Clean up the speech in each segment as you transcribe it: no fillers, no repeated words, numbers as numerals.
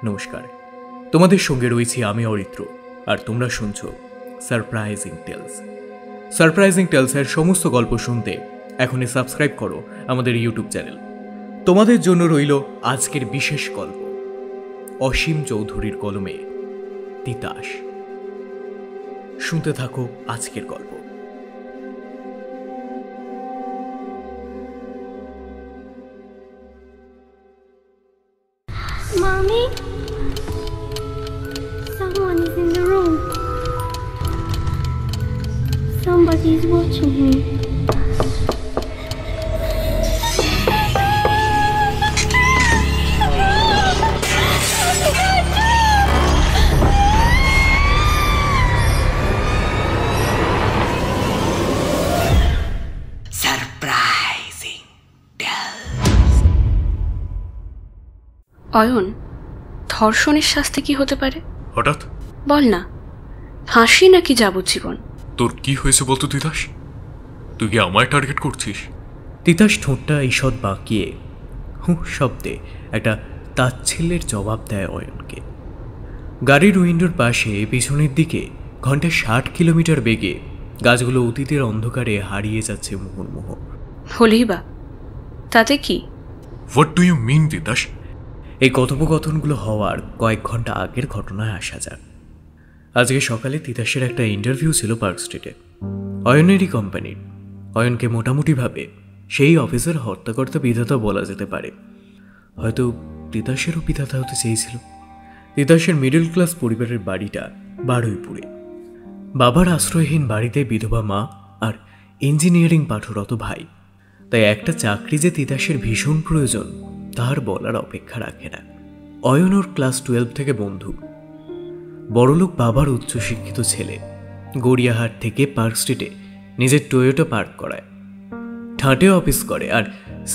নমস্কার, তোমাদের সঙ্গে রয়েছি আমি অরিত্র, আর তোমরা শুনছো সারপ্রাইজিং টেলস। সারপ্রাইজিং টেলসের সমস্ত গল্প শুনতে এখনই সাবস্ক্রাইব করো আমাদের ইউটিউব চ্যানেল। তোমাদের জন্য রইল আজকের বিশেষ গল্প, অসীম চৌধুরীর কলমে তিতাস। শুনতে থাকো আজকের গল্প। Mommy? Someone is in the room. Somebody is watching me. Surprising Tales. Ayan, ধর্ষণের শাস্তি কি হতে পারে? হঠাৎ বল না, ফাঁসি নাকি যাবজ্জীবন? তোর কি হয়েছে বলতো তিতাস? তুই কি আমায় টার্গেট করছিস? তিতাস ঠোঁটটা ঈষৎ বাঁকিয়ে হুঁ শব্দে একটা তাচ্ছিল্যের জবাব দেয় অয়নকে। গাড়ির উইন্ডোর পাশে পিছনের দিকে ঘন্টায় 60 কিলোমিটার বেগে গাছগুলো অতীতের অন্ধকারে হারিয়ে যাচ্ছে মুহুর্মুহ। হলেই বা, তাতে কি? What do you mean Titas? এই কথোপকথনগুলো হওয়ার কয়েক ঘন্টা আগের ঘটনায় আসা যাক। আজকে সকালে তিতাসের একটা ইন্টারভিউ ছিল পার্ক স্ট্রিটে, অয়নেরই কোম্পানির। অয়নকে মোটামুটিভাবে সেই অফিসের হর্তাকর্তা বিধাতা বলা যেতে পারে, হয়তো তিতাসেরও বিধাতা হতে চেয়েছিল। তিতাসের মিডল ক্লাস পরিবারের বাড়িটা বারুইপুরে। বাবার আশ্রয়হীন বাড়িতে বিধবা মা আর ইঞ্জিনিয়ারিং পাঠরত ভাই, তাই একটা চাকরি যে তিতাসের ভীষণ প্রয়োজন তার বলার অপেক্ষা রাখে না। অয়ন ওর ক্লাস 12 থেকে বন্ধু। বড়লোক বাবার উচ্চশিক্ষিত ছেলে, গড়িয়াহাট থেকে পার্ক স্ট্রিটে নিজের টয়োটা পার্ক করায়, ঠাঁটে অফিস করে আর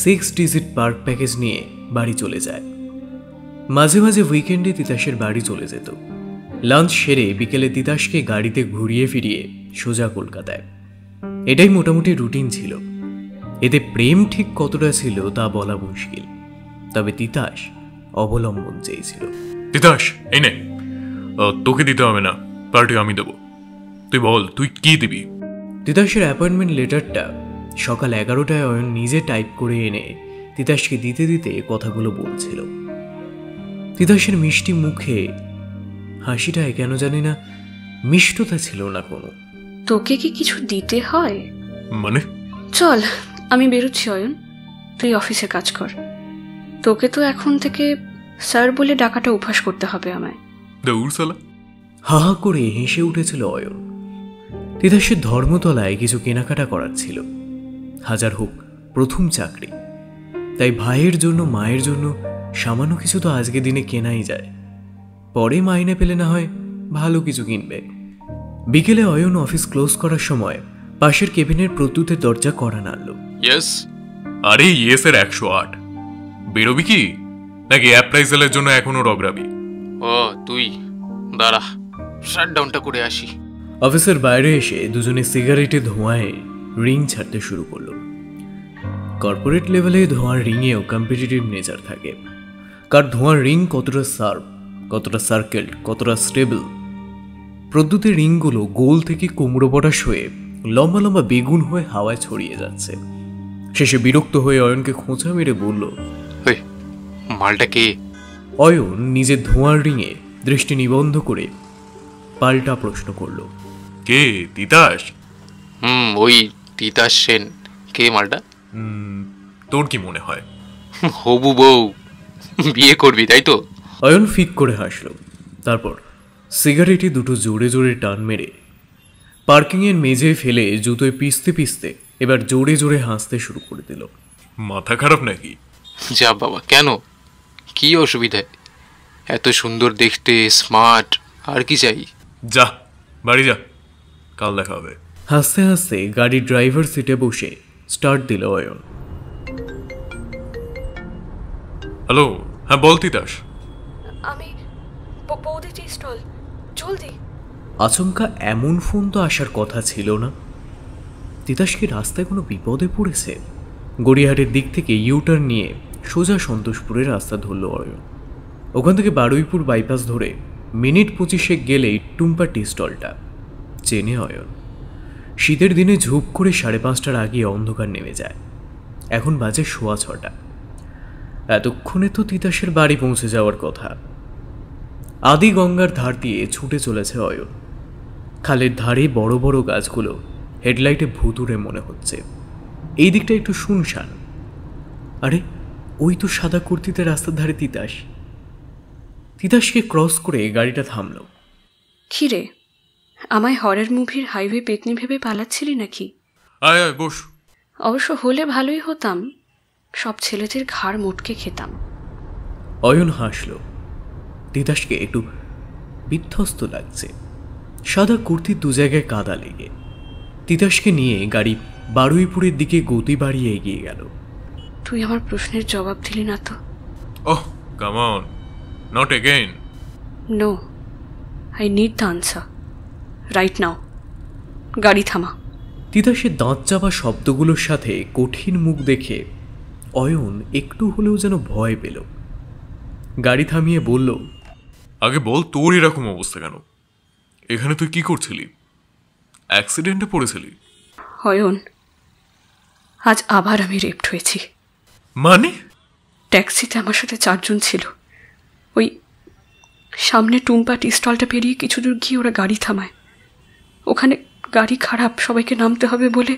6 ডিজিট পার্ক প্যাকেজ নিয়ে বাড়ি চলে যায়। মাঝে মাঝে উইকেন্ডে তিতাসের বাড়ি চলে যেত। লাঞ্চ সেরে বিকেলে তিতাসকে গাড়িতে ঘুরিয়ে ফিরিয়ে সোজা কলকাতায়। এটাই মোটামুটি রুটিন ছিল। এতে প্রেম ঠিক কতটা ছিল তা বলা মুশকিল, তবে তিতাস অবলম্বন চেয়েছিল। তিতাস, এই নে, তোকে দিতে হবে না, পার্টি আমি দেবো। তুই বল, তুই কি দিবি? তিতাসের অ্যাপয়েন্টমেন্ট লেটারটা সকাল 11টায় অয়ন নিজে টাইপ করে এনে তিতাসকে দিতে দিতে কথাগুলো বলছিল। তিতাসের মিষ্টি মুখে হাসিটায় কেন জানি না মিষ্টতা ছিল না কোনো। তোকে কি কিছু দিতে হয়? মানে? চল, আমি বেরোচ্ছি অয়ন, তুই অফিসে কাজ কর। তোকে তো এখন থেকে স্যার বলে ডাকাটা অভ্যাস করতে হবে আমায়। দৌড়সালা! হা হা করে হেসে উঠেছিল অয়ন। তিতাসের ধর্মতলায় কিছু কেনাকাটা করার ছিল। হাজার হোক প্রথম চাকরি, তাই ভাইয়ের জন্য মায়ের জন্য সামান্য কিছু তো আজকে দিনে কেনাই যায়। পরে মাইনে পেলে না হয় ভালো কিছু কিনবে। বিকেলে অয়ন অফিস ক্লোজ করার সময় পাশের কেবিনের প্রত্যুতের দরজা কড়া নাড়ল। ইয়েস। আরে ইয়েসের 108। বেরোবি কি নাকি অ্যাপ্রাইজালের জন্য এখনো রগরাবি? ও তুই দাঁড়া, শাটডাউনটা করে আসি। অফিসের বাইরে এসে দুজনে সিগারেটে ধোঁয়ায় রিং ছাড়তে শুরু করলো। কর্পোরেট লেভেলে ধোঁয়ার রিংয়েও কম্পিটিটিভ নেচার থাকে। কার ধোঁয়ার রিং কতটা শার্প, কতটা সার্কেল, কতটা স্টেবল। প্রদ্যুতের রিংগুলো গোল থেকে কুমড়ো পটাশ হয়ে লম্বা লম্বা বেগুন হয়ে হাওয়ায় ছড়িয়ে যাচ্ছে। শেষে বিরক্ত হয়ে অয়নকে খোঁচা মেরে বলল, মালটা কে? অয়ন নিজের ধোঁয়ার রিংয়ে দৃষ্টি নিবন্ধ করে পাল্টা প্রশ্ন করল, কে? তিতাস? ওই তিতাস সেন। কে মালটা? তোর কি মনে হয়? হবু বউ, বিয়ে করবি তাই তো? অয়ন ফিক করে হাসল, তারপর সিগারেটে দুটো জোরে জোরে টান মেরে পার্কিংয়ের মেঝে ফেলে জুতোয় পিষতে পিষতে এবার জোরে জোরে হাসতে শুরু করে দিল। মাথা খারাপ নাকি? যা বাবা, কেন? কি অসুবিধা? এত সুন্দর দেখতে, স্মার্ট, আর কি চাই? যা বাড়ি যা, কাল দেখা হবে। হাসতে হাসতে গাড়ির ড্রাইভার সিটে বসে স্টার্ট দিল অয়ন। হ্যালো, হ্যাঁ বল তিতাস। আমি বৌদিটি স্টল, জলদি। আচমকা এমন ফোন তো আসার কথা ছিল না। তিতাস কি রাস্তায় কোনো বিপদে পড়েছে? গড়িয়াহাটের দিক থেকে ইউটার্ন নিয়ে সোজা সন্তোষপুরের রাস্তা ধরল অয়ন। ওখান থেকে বারুইপুর বাইপাস ধরে মিনিট 25 গেলেই টুম্পা টি স্টলটা। চেনে অয়ন। শীতের দিনে ঝুপ করে 5:30টার আগে অন্ধকার নেমে যায়। এখন বাজে 6:15। এতক্ষণে তো তিতাসের বাড়ি পৌঁছে যাওয়ার কথা। আদি গঙ্গার ধার দিয়ে ছুটে চলেছে অয়ন। খালের ধারে বড় বড় গাছগুলো হেডলাইটে ভুতুড়ে মনে হচ্ছে। এই দিকটা একটু শুনশান। আরে ওই তো সাদা কুর্তিতে রাস্তার ধারে তিতাস। তিতাসকে ক্রস করে গাড়িটা থামল। খিরে, আমায় হরর মুভির হাইওয়ে পেতনি ভেবে পালাচ্ছিলি নাকি? আয় আয় বস। অবশ্য হলে ভালোই হতাম, সব ছেলেদের ঘাড় মোটকে খেতাম। অয়ন হাসল। তিতাসকে একটু বিধ্বস্ত লাগছে। সাদা কুর্তির 2 জায়গায় কাদা লেগে। তিতাসকে নিয়ে গাড়ি বারুইপুরের দিকে গতি বাড়িয়ে এগিয়ে গেল। তুই আমার প্রশ্নের জবাব দিলি না তো? Oh come on, not again. No, I need the answer right now. গাড়ি থামা। তিতাসের দাঁত চাপা শব্দগুলোর সাথে কঠিন মুখ দেখে অয়ন একটু হলেও যেন ভয় পেল। গাড়ি থামিয়ে বলল, আগে বল তোর এরকম অবস্থা কেন? এখানে তুই কি করছিলি? অ্যাক্সিডেন্টে পড়েছিলি? অয়ন, আজ আবার আমি রেপড হয়েছি। মানে? ট্যাক্সিতে আমার সাথে 4 জন ছিল। ওই সামনে টুম্পা টি স্টলটা পেরিয়ে কিছু দূর গিয়ে ওরা গাড়ি থামায়। ওখানে গাড়ি খারাপ, সবাইকে নামতে হবে বলে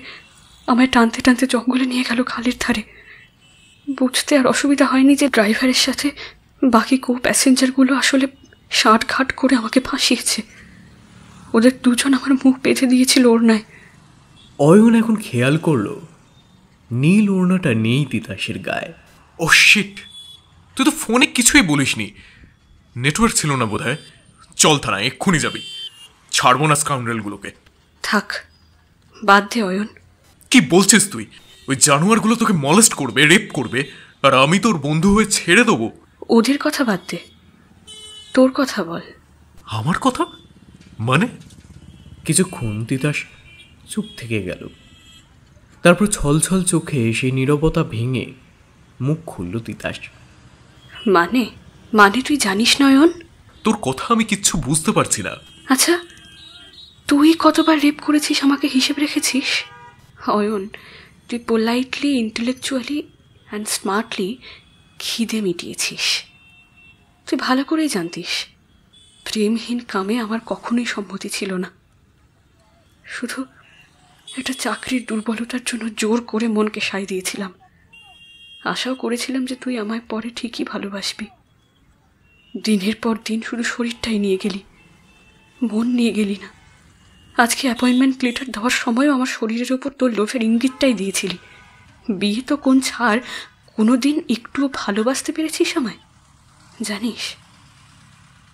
আমায় টানতে টানতে জঙ্গলে নিয়ে গেল খালের ধারে। বুঝতে আর অসুবিধা হয়নি যে ড্রাইভারের সাথে বাকি প্যাসেঞ্জারগুলো আসলে ষাটঘাট করে আমাকে ফাঁসিয়েছে। ওদের 2 জন আমার মুখ বেঁধে দিয়েছিল ওড়নায়। অয়ন এখন খেয়াল করল নীল ওড়নাটা নেই তিতাসের গায়ে। ও শিট, তুই তো ফোনে কিছুই বলিসনি। নেটওয়ার্ক ছিল না বোধহয়। চল থানায়, এক্ষুনি যাবি। ছাড়বো না স্কাউন্ডারগুলোকে। থাক, বাদ দে অয়ন। কি বলছিস তুই? ওই জানোয়ারগুলো তোকে মলেস্ট করবে, রেপ করবে, আর আমি তোর বন্ধু হয়ে ছেড়ে দেবো? ওদের কথা বাদ দে, তোর কথা বল। আমার কথা মানে? কিছুক্ষণ তিতাস চুপ থেকে গেল। তারপর ছলছল চোখে সেই নীরবতা ভেঙে মুখ খুলল তিতাস। মানে মানে তুই জানিস না অয়ন? তোর কথা আমি কিচ্ছু বুঝতে পারছি না। আচ্ছা, তুই কতবার রেপ করেছিস আমাকে হিসেব রেখেছিস? অয়ন, তুই পোলাইটলি, ইন্টেলেকচুয়ালি অ্যান্ড স্মার্টলি খিদে মিটিয়েছিস। তুই ভালো করেই জানতিস প্রেমহীন কামে আমার কখনোই সম্মতি ছিল না। শুধু একটা চাকরির দুর্বলতার জন্য জোর করে মনকে সায় দিয়েছিলাম। আশাও করেছিলাম যে তুই আমায় পরে ঠিকই ভালোবাসবি। দিনের পর দিন শুধু শরীরটাই নিয়ে গেলি, মন নিয়ে গেলি না। আজকে অ্যাপয়েন্টমেন্ট লেটার দেওয়ার সময়ও আমার শরীরের ওপর তোর লোভের ইঙ্গিতটাই দিয়েছিলি। বিয়ে তো কোন ছাড়, কোনো দিন একটুও ভালোবাসতে পেরেছিস আমায়? জানিস,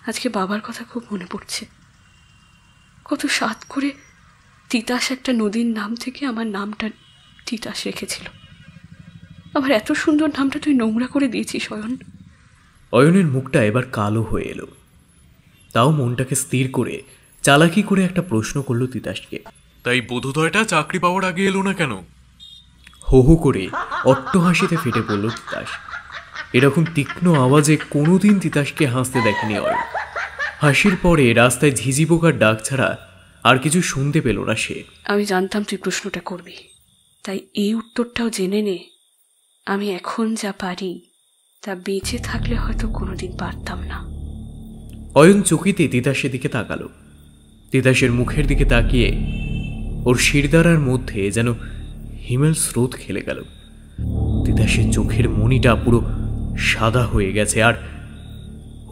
আজকে বাবার কথা খুব মনে পড়ছে। কত সাধ করে তিতাস একটা নদীর নাম থেকে আমার নামটা তিতাস রেখেছিল। আমার এত সুন্দর নামটা তুই নোংরা করে দিয়েছিস অয়ন। অয়নের মুখটা এবার কালো হয়ে এলো। তাও মনটাকে স্থির করে চালাকি করে একটা প্রশ্ন করল তিতাসকে। তাই বোধোদয়টা চাকরি পাওয়ার আগে এলো না কেন? হো হো করে অট্টহাসিতে ফেটে পড়ল তিতাস। এরকম তীক্ষ্ণ আওয়াজে কোনোদিন তিতাসকে হাসতে দেখেনি অয়ন। হাসির পরে রাস্তায় ঝিঝি পোকার ডাক ছাড়া আর কিছু শুনতে পেল না সে। আমি জানতাম তুই প্রশ্নটা করবি, তাই এই উত্তরটাও জেনে নে। আমি এখন যা পারি তা বেঁচে থাকলে হয়তো কোনোদিন পারতাম না। অয়ন চকিতে তিতাসের দিকে তাকালো। তিতাসের মুখের দিকে তাকিয়ে ওর শিরদাঁড়ার মধ্যে যেন হিমেল স্রোত খেলে গেল। তিতাসের চোখের মণিটা পুরো সাদা হয়ে গেছে, আর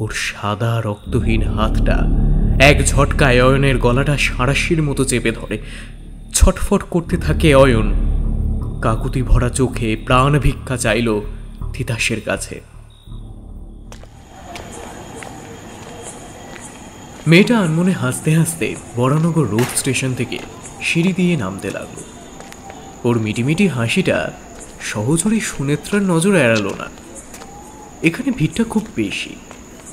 ওর সাদা রক্তহীন হাতটা এক ঝটকায় অয়নের গলাটা সাঁড়াশির মতো চেপে ধরে। ছটফট করতে থাকে অয়ন। কাকুতি ভরা চোখে প্রাণ ভিক্ষা চাইল তিতাসের কাছে। মেয়েটা আনমনে হাসতে হাসতে বরানগর রোড স্টেশন থেকে সিঁড়ি দিয়ে নামতে লাগলো। ওর মিটিমিটি হাসিটা সহজরেই সুনেত্রার নজর এড়ালো না। এখানে ভিড়টা খুব বেশি,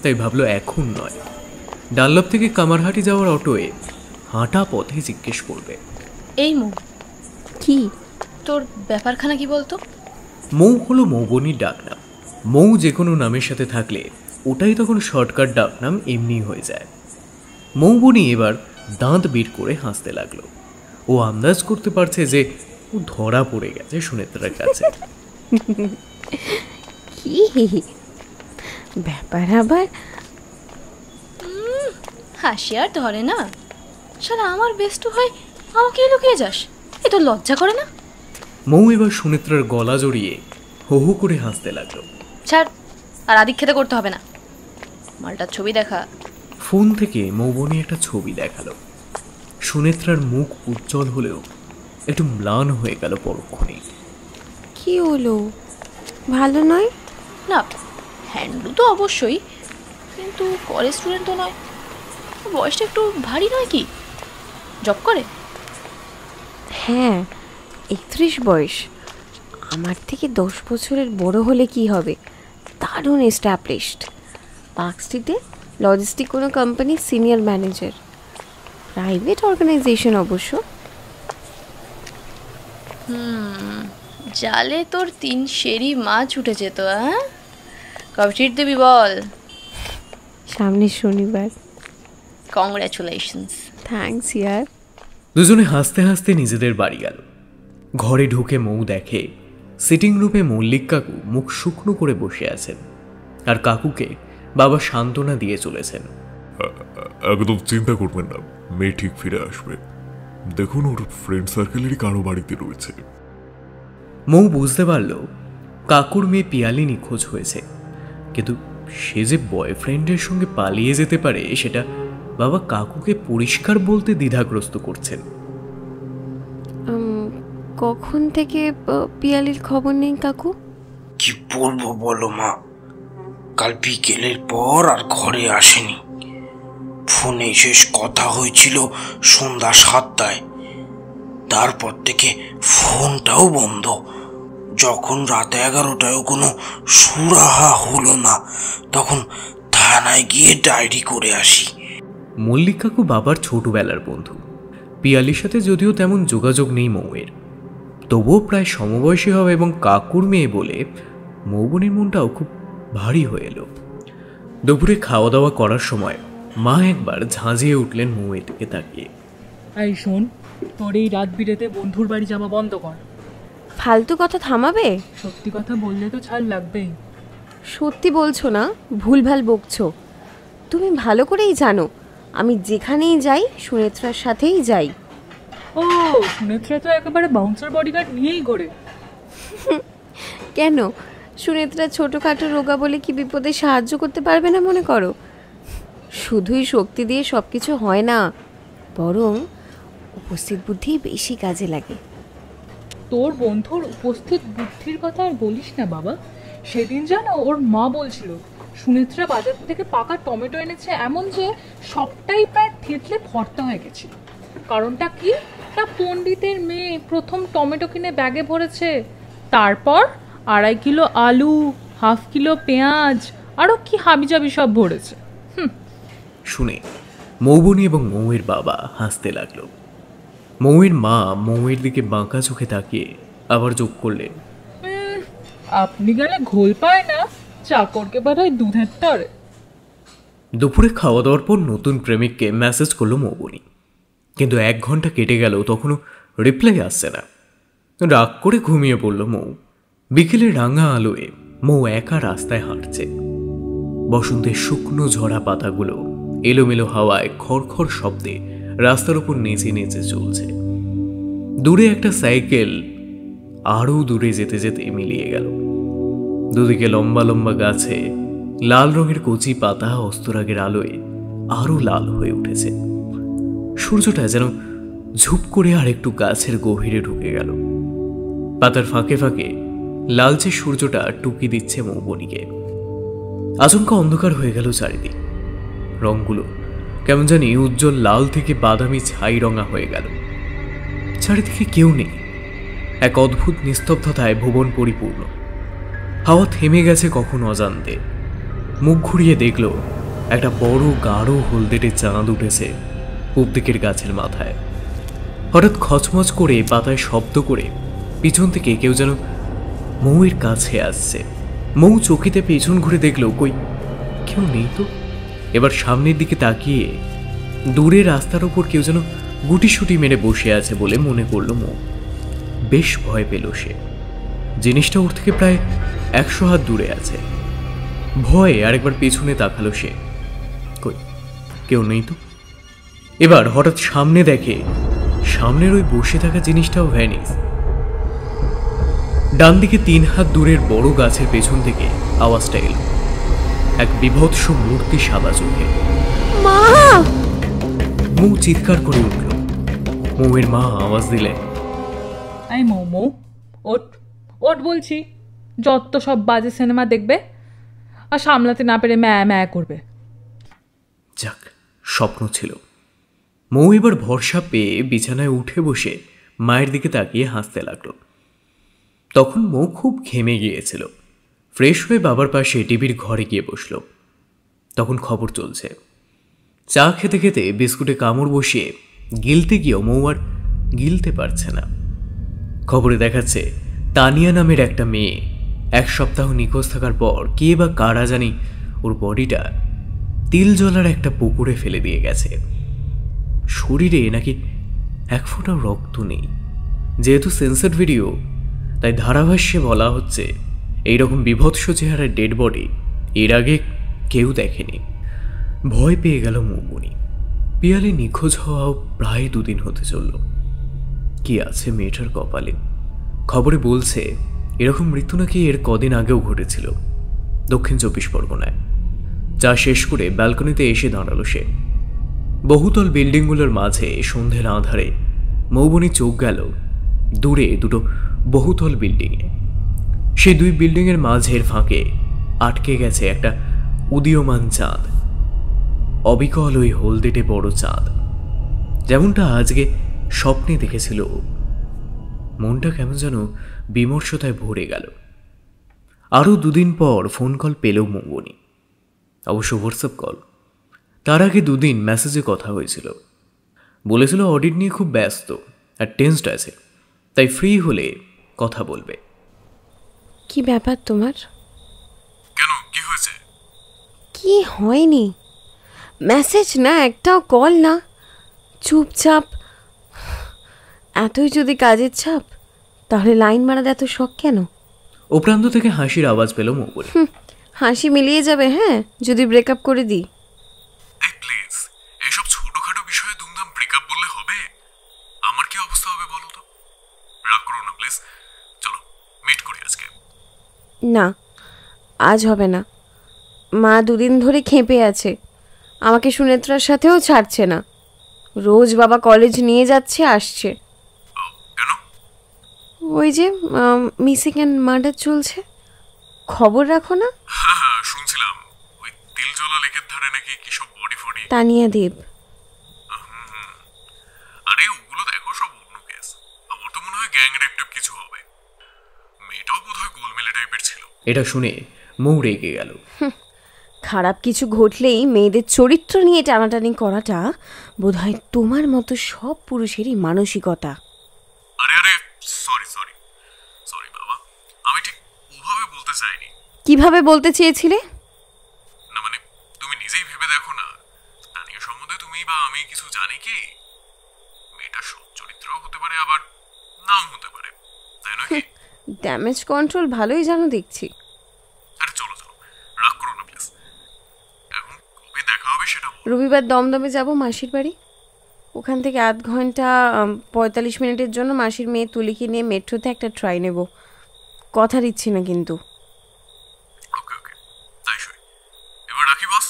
তাই ভাবলো এখন নয়, ডানলপ থেকে কামারহাটি যাওয়ার অটোয়ে হাঁটা পথে জিজ্ঞেস করবে। এই মৌ, কি? তোর ব্যাপারখানা কি বলতো? মৌ হলো মৌবনির ডাকনাম। মৌ যে কোনো নামের সাথে থাকলে ওটাই তখন শর্টকাট ডাকনাম এমনি হয়ে যায়। মৌবনি এবার দাঁত বের করে হাসতে লাগলো। ও আন্দাজ করতে পারছে যে ও ধরা পড়ে গেছে সুনেত্রার কাছে। কি ব্যাপার আবার? হাসি আর ধরে না। শালা আমার বেস্ট হয় আমাকে লুকিয়ে যাস, এ তো লজ্জা করে না? মৌ এবার সুনেত্রার গলা জড়িয়ে হো হো করে হাসতে লাগলো। ছাড়, আর আদিক্ষেতে করতে হবে না, মালটার ছবি দেখা। ফোন থেকে মৌবনি একটা ছবি দেখালো। সুনেত্রার মুখ উজ্জ্বল হলেও একটু ম্লান হয়ে গেল পরক্ষণেই। কি হলো, ভালো নয়? না, হ্যান্ডু তো অবশ্যই, কিন্তু কলেজ স্টুডেন্ট তো নয়। বয়সটা একটু ভারী নয় কি? জব করে? হ্যাঁ, 31 বয়স। আমার থেকে 10 বছরের বড় হলে কি হবে, দারুণ এস্টাবলিশড। পার্ক স্ট্রিটে লজিস্টিক কোনো কোম্পানির সিনিয়র ম্যানেজার, প্রাইভেট অর্গানাইজেশন অবশ্য। জালে তোর 3 সেরি মাছ উঠে যেত। হ্যাঁ, কবে ট্রিট দিবি বল? সামনের শনিবার। কংগ্রাচুলেশনস। থ্যাঙ্কস ইয়ার। দুজনে হাসতে হাসতে নিজেদের বাড়ি গেল। ঘরে ঢুকে মৌ দেখে সিটিং রুমে মল্লিক কাকু মুখ শুকনো করে বসে আছেন, আর কাকুকে বাবা সান্ত্বনা দিয়ে চলেছেন। একদম চিন্তা করবেন না, মেয়ে ঠিক ফিরে আসবে। দেখুন, ওর ফ্রেন্ড সার্কেলেরই কারো বাড়িতে রয়েছে। মৌ বুঝতে পারল কাকুর মেয়ে পিয়ালি নিখোঁজ হয়েছে, কিন্তু সে যে বয়ফ্রেন্ডের সঙ্গে পালিয়ে যেতে পারে সেটা বাবা কাকুকে পরিষ্কার বলতে দ্বিধাগ্রস্ত করছেন। কখন থেকে পিয়ালির খবর নেই কাকু? কি বলবো বলো মা, কাল বিকেলের পর আর ঘরে আসেনি। ফোনে শেষ কথা হয়েছিল সন্ধ্যা 7টায়, তারপর থেকে ফোনটাও বন্ধ। যখন রাত 11টায়ও কোনো সুরাহা হলো না, তখন থানায় গিয়ে ডায়েরি করে আসি। মল্লিক কাকু বাবার ছোটবেলার বন্ধু। পিয়ালির সাথে যদিও তেমন যোগাযোগ নেই মৌয়ের, তবুও প্রায় সমবয়সী হবে এবং কাকুর মেয়ে বলে মৌবনির মনটাও খুব ভারী হয়ে এলো। দুপুরে খাওয়া দাওয়া করার সময় মা একবার ঝাঁঝিয়ে উঠলেন মৌয়ের দিকে তাকিয়ে। এই শোন, তোর এই রাত বিরেতে বন্ধুর বাড়ি যাওয়া বন্ধ কর। ফালতু কথা থামাবে? সত্যি কথা বললে তো ছাড় লাগবেই। সত্যি বলছো না, ভুলভাল বকছো। তুমি ভালো করেই জানো আমি যেখানেই যাই সুনেত্রার সাথেই যাই। ও, সুনেত্রা তো একেবারে বাউন্সার বডিগার্ড নিয়েই ঘোরে। কেন, সুনেত্রা ছোটোখাটো রোগা বলে কি বিপদে সাহায্য করতে পারবে না মনে করো? শুধুই শক্তি দিয়ে সব কিছু হয় না, বরং উপস্থিত বুদ্ধি বেশি কাজে লাগে। তোর বন্ধুর উপস্থিত বুদ্ধির কথা আর বলিস না বাবা। সেদিন জানো ওর মা বলছিল সুনেত্রা বাজার থেকে পাকা টমেটো এনেছে, এমন যে সবটাই প্রায় থেতলে ভর্তা হয়ে গেছিল। কারণটা কি? তা পণ্ডিতের মেয়ে প্রথম টমেটো কিনে ব্যাগে ভরেছে, তারপর 2.5 কিলো আলু, 1/2 কিলো পেঁয়াজ, আরও কি হাবিজাবি সব ভরেছে। শুনে মৌবনি এবং মৌয়ের বাবা হাসতে লাগলো। মৌয়ের মা মৌয়ের দিকে বাঁকা চোখে তাকিয়ে আবার যোগ করলেন, আপনি গেলে ঘোল পায় না, চাকরকে পাঠায় দুধের তরে। দুপুরে খাওয়া দাওয়ার পর নতুন প্রেমিককে মেসেজ করলো মৌবনি, কিন্তু 1 ঘন্টা কেটে গেল তখনও রিপ্লাই আসছে না। রাগ করে ঘুমিয়ে পড়ল মৌ। বিকেলে রাঙা আলোয় মৌ একা রাস্তায় হাঁটছে। বসন্তের শুকনো ঝরা পাতাগুলো এলোমেলো হাওয়ায় খড়খড় শব্দে রাস্তার উপর নেচে নেচে চলছে। দূরে একটা সাইকেল আরও দূরে যেতে যেতে মিলিয়ে গেল। দুদিকে লম্বা লম্বা গাছে লাল রঙের কচি পাতা অস্তরাগের আলোয় আরও লাল হয়ে উঠেছে। সূর্যটা যেন ঝুপ করে আর একটু গাছের গভীরে ঢুকে গেল। পাতার ফাঁকে ফাঁকে লালচে সূর্যটা টুকি দিচ্ছে মৌবনিকে। আচমকা অন্ধকার হয়ে গেল চারিদিক। রঙগুলো কেমন জানি উজ্জ্বল লাল থেকে বাদামি ছাই রঙা হয়ে গেল। চারিদিকে কেউ নেই, এক অদ্ভুত নিস্তব্ধতায় ভুবন পরিপূর্ণ। হাওয়া থেমে গেছে কখন অজান্তে। মুখ ঘুরিয়ে দেখল একটা বড় গাঢ় হলদেটে চাঁদ উঠেছে পূব দিকের গাছের মাথায়। হঠাৎ খচমচ করে পাতায় শব্দ করে পিছন থেকে কেউ যেন মৌয়ের কাছে আসছে। মৌ চকিতে পেছন ঘুরে দেখল কই কেউ নেই তো। এবার সামনের দিকে তাকিয়ে দূরে রাস্তার ওপর কেউ যেন গুটিসুটি মেরে বসে আছে বলে মনে করল মৌ। বেশ ভয় পেল সে। জিনিসটা ওর থেকে প্রায় 100 হাত দূরে আছে। ভয়ে আরেকবার পেছনে তাকালো সে। কই, কেউ নেই তো। এবার হঠাৎ সামনে দেখে সামনের ওই বসে থাকা জিনিসটাও ভ্যানিস। ডান দিকে 3 হাত দূরের বড় গাছের পেছন থেকে আওয়াজটা এলো, এক বিভৎস মূর্তি সাদা চোখে। মা! মৌ চিৎকার করে উঠল। মৌয়ের মা আওয়াজ দিলে, এই মৌ, ওঠ ওঠ বলছি। যত সব বাজে সিনেমা দেখবে আর সামলাতে না পেরে ম্যা করবে। যাক, স্বপ্ন ছিল। মৌ এবার ভরসা পেয়ে বিছানায় উঠে বসে মায়ের দিকে তাকিয়ে হাসতে লাগলো। তখন মৌ খুব ঘেমে গিয়েছিল। ফ্রেশ হয়ে বাবার পাশে টিভির ঘরে গিয়ে বসল। তখন খবর চলছে। চা খেতে খেতে বিস্কুটে কামড় বসিয়ে গিলতে গিয়েও মৌ আর গিলতে পারছে না। খবরে দেখাচ্ছে তানিয়া নামের একটা মেয়ে 1 সপ্তাহ নিখোঁজ থাকার পর কে বা কারা জানি ওর বডিটা তিল জলার একটা পুকুরে ফেলে দিয়ে গেছে। শরীরে নাকি 1 ফোঁটাও রক্ত নেই। যেহেতু সেন্সর ভিডিও, তাই ধারাভাষ্যে বলা হচ্ছে এইরকম বিভৎস চেহারার ডেড বডি এর আগে কেউ দেখেনি। ভয় পেয়ে গেল মৌবনি। পিয়ালি নিখোঁজ হওয়াও প্রায় 2 দিন হতে চলল। কি আছে মেয়েটার কপালে? খবরে বলছে এরকম মৃত্যু নাকি এর কদিন আগেও ঘটেছিল দক্ষিণ 24 পরগনায়। চা শেষ করে ব্যালকনিতে এসে দাঁড়ালো সে। বহুতল বিল্ডিংগুলোর মাঝে সন্ধ্যের আঁধারে মৌবনি চোখ গেল দূরে 2 বহুতল বিল্ডিংয়ে। সেই 2 বিল্ডিংয়ের মাঝের ফাঁকে আটকে গেছে একটা উদীয়মান চাঁদ। অবিকল ওই হলদেটে বড় চাঁদ, যেমনটা আজকে স্বপ্নে দেখেছিল। মনটা কেমন যেন বিমর্ষতায় ভরে গেল। আরও 2 দিন পর ফোন কল পেল মৌবনি, অবশ্য হোয়াটসঅ্যাপ কল। তার আগে 2 দিন মেসেজে কথা হয়েছিল। বলেছিল অডিট নিয়ে খুব ব্যস্ত আর টেন্সড আছে, তাই ফ্রি হলে কথা বলবে। কি ব্যাপার তোমার? কেন, কি হয়েছে? কি হয়নি? মেসেজ না, একটাও কল না, চুপচাপ। এতই যদি কাজের চাপ, তাহলে লাইন মারার এত শখ কেন? ও প্রান্ত থেকে হাসির আওয়াজ পেল মৌবনি। হাসি মিলিয়ে যাবে হ্যাঁ, যদি ব্রেকআপ করে দিই। প্লিজ, এইসব ছোটখাটো বিষয়ে দুমদাম ব্রেকআপ বললে হবে? আমার কি অবস্থা হবে বলো তো? রাগ করো না প্লিজ, চলো মিট করি আজকে। না, আজ হবে না। মা 2 দিন ধরে খেপে আছে। আমাকে সুনেত্রার সাথেও ছাড়ছে না। রোজ বাবা কলেজ নিয়ে যাচ্ছে আসছে। কেন? ওই যে মিসিং অ্যান্ড মার্ডার চলছে, খবর রাখো না? হ্যাঁ, শুনছিলাম ওই তিলজলা লেকের ধারে নাকি কি সব বডি ফডি। তানিয়া দেব। আরে ওগুলো দেখো, সব অন্য কেস। আমার তো মনে হয় গ্যাং রেপ টেপ কিছু হবে। মেয়েটাও বোধহয় গোলমেলে টাইপের ছিল। এটা শুনে মৌ রেগে গেল। খারাপ কিছু ঘটলেই মেয়েদের চরিত্র নিয়ে টানাটানি করাটা বোধহয় তোমার মতো সব পুরুষেরই মানসিকতা। আরে আরে, সরি সরি সরি বাবা, আমি ঠিক ওভাবে বলতে চাইনি। কিভাবে বলতে চেয়েছিলে? না মানে, তুমি নিজেই ভেবে দেখো না, তানিয়া সম্বন্ধে তুমি বা আমি কিছু জানি কি? মেয়েটা সৎ চরিত্রও হতে পারে, আবার নাও হতে পারে, তাই নয় কি? ড্যামেজ কন্ট্রোল ভালোই জানো দেখছি। আরে চলো চলো, রাগ করো না প্লিজ। এখন কবে দেখা হবে সেটা বলো। রবিবার দমদমে যাব মাসির বাড়ি। ওখান থেকে 8 ঘন্টা 45 মিনিটের জন্য মাসির মেয়ে তুলিকে নিয়ে মেট্রোতে একটা ট্রাই নেব। কথা দিচ্ছি না কিন্তু। ওকে ওকে, তাই সই। এবার রাখি বস।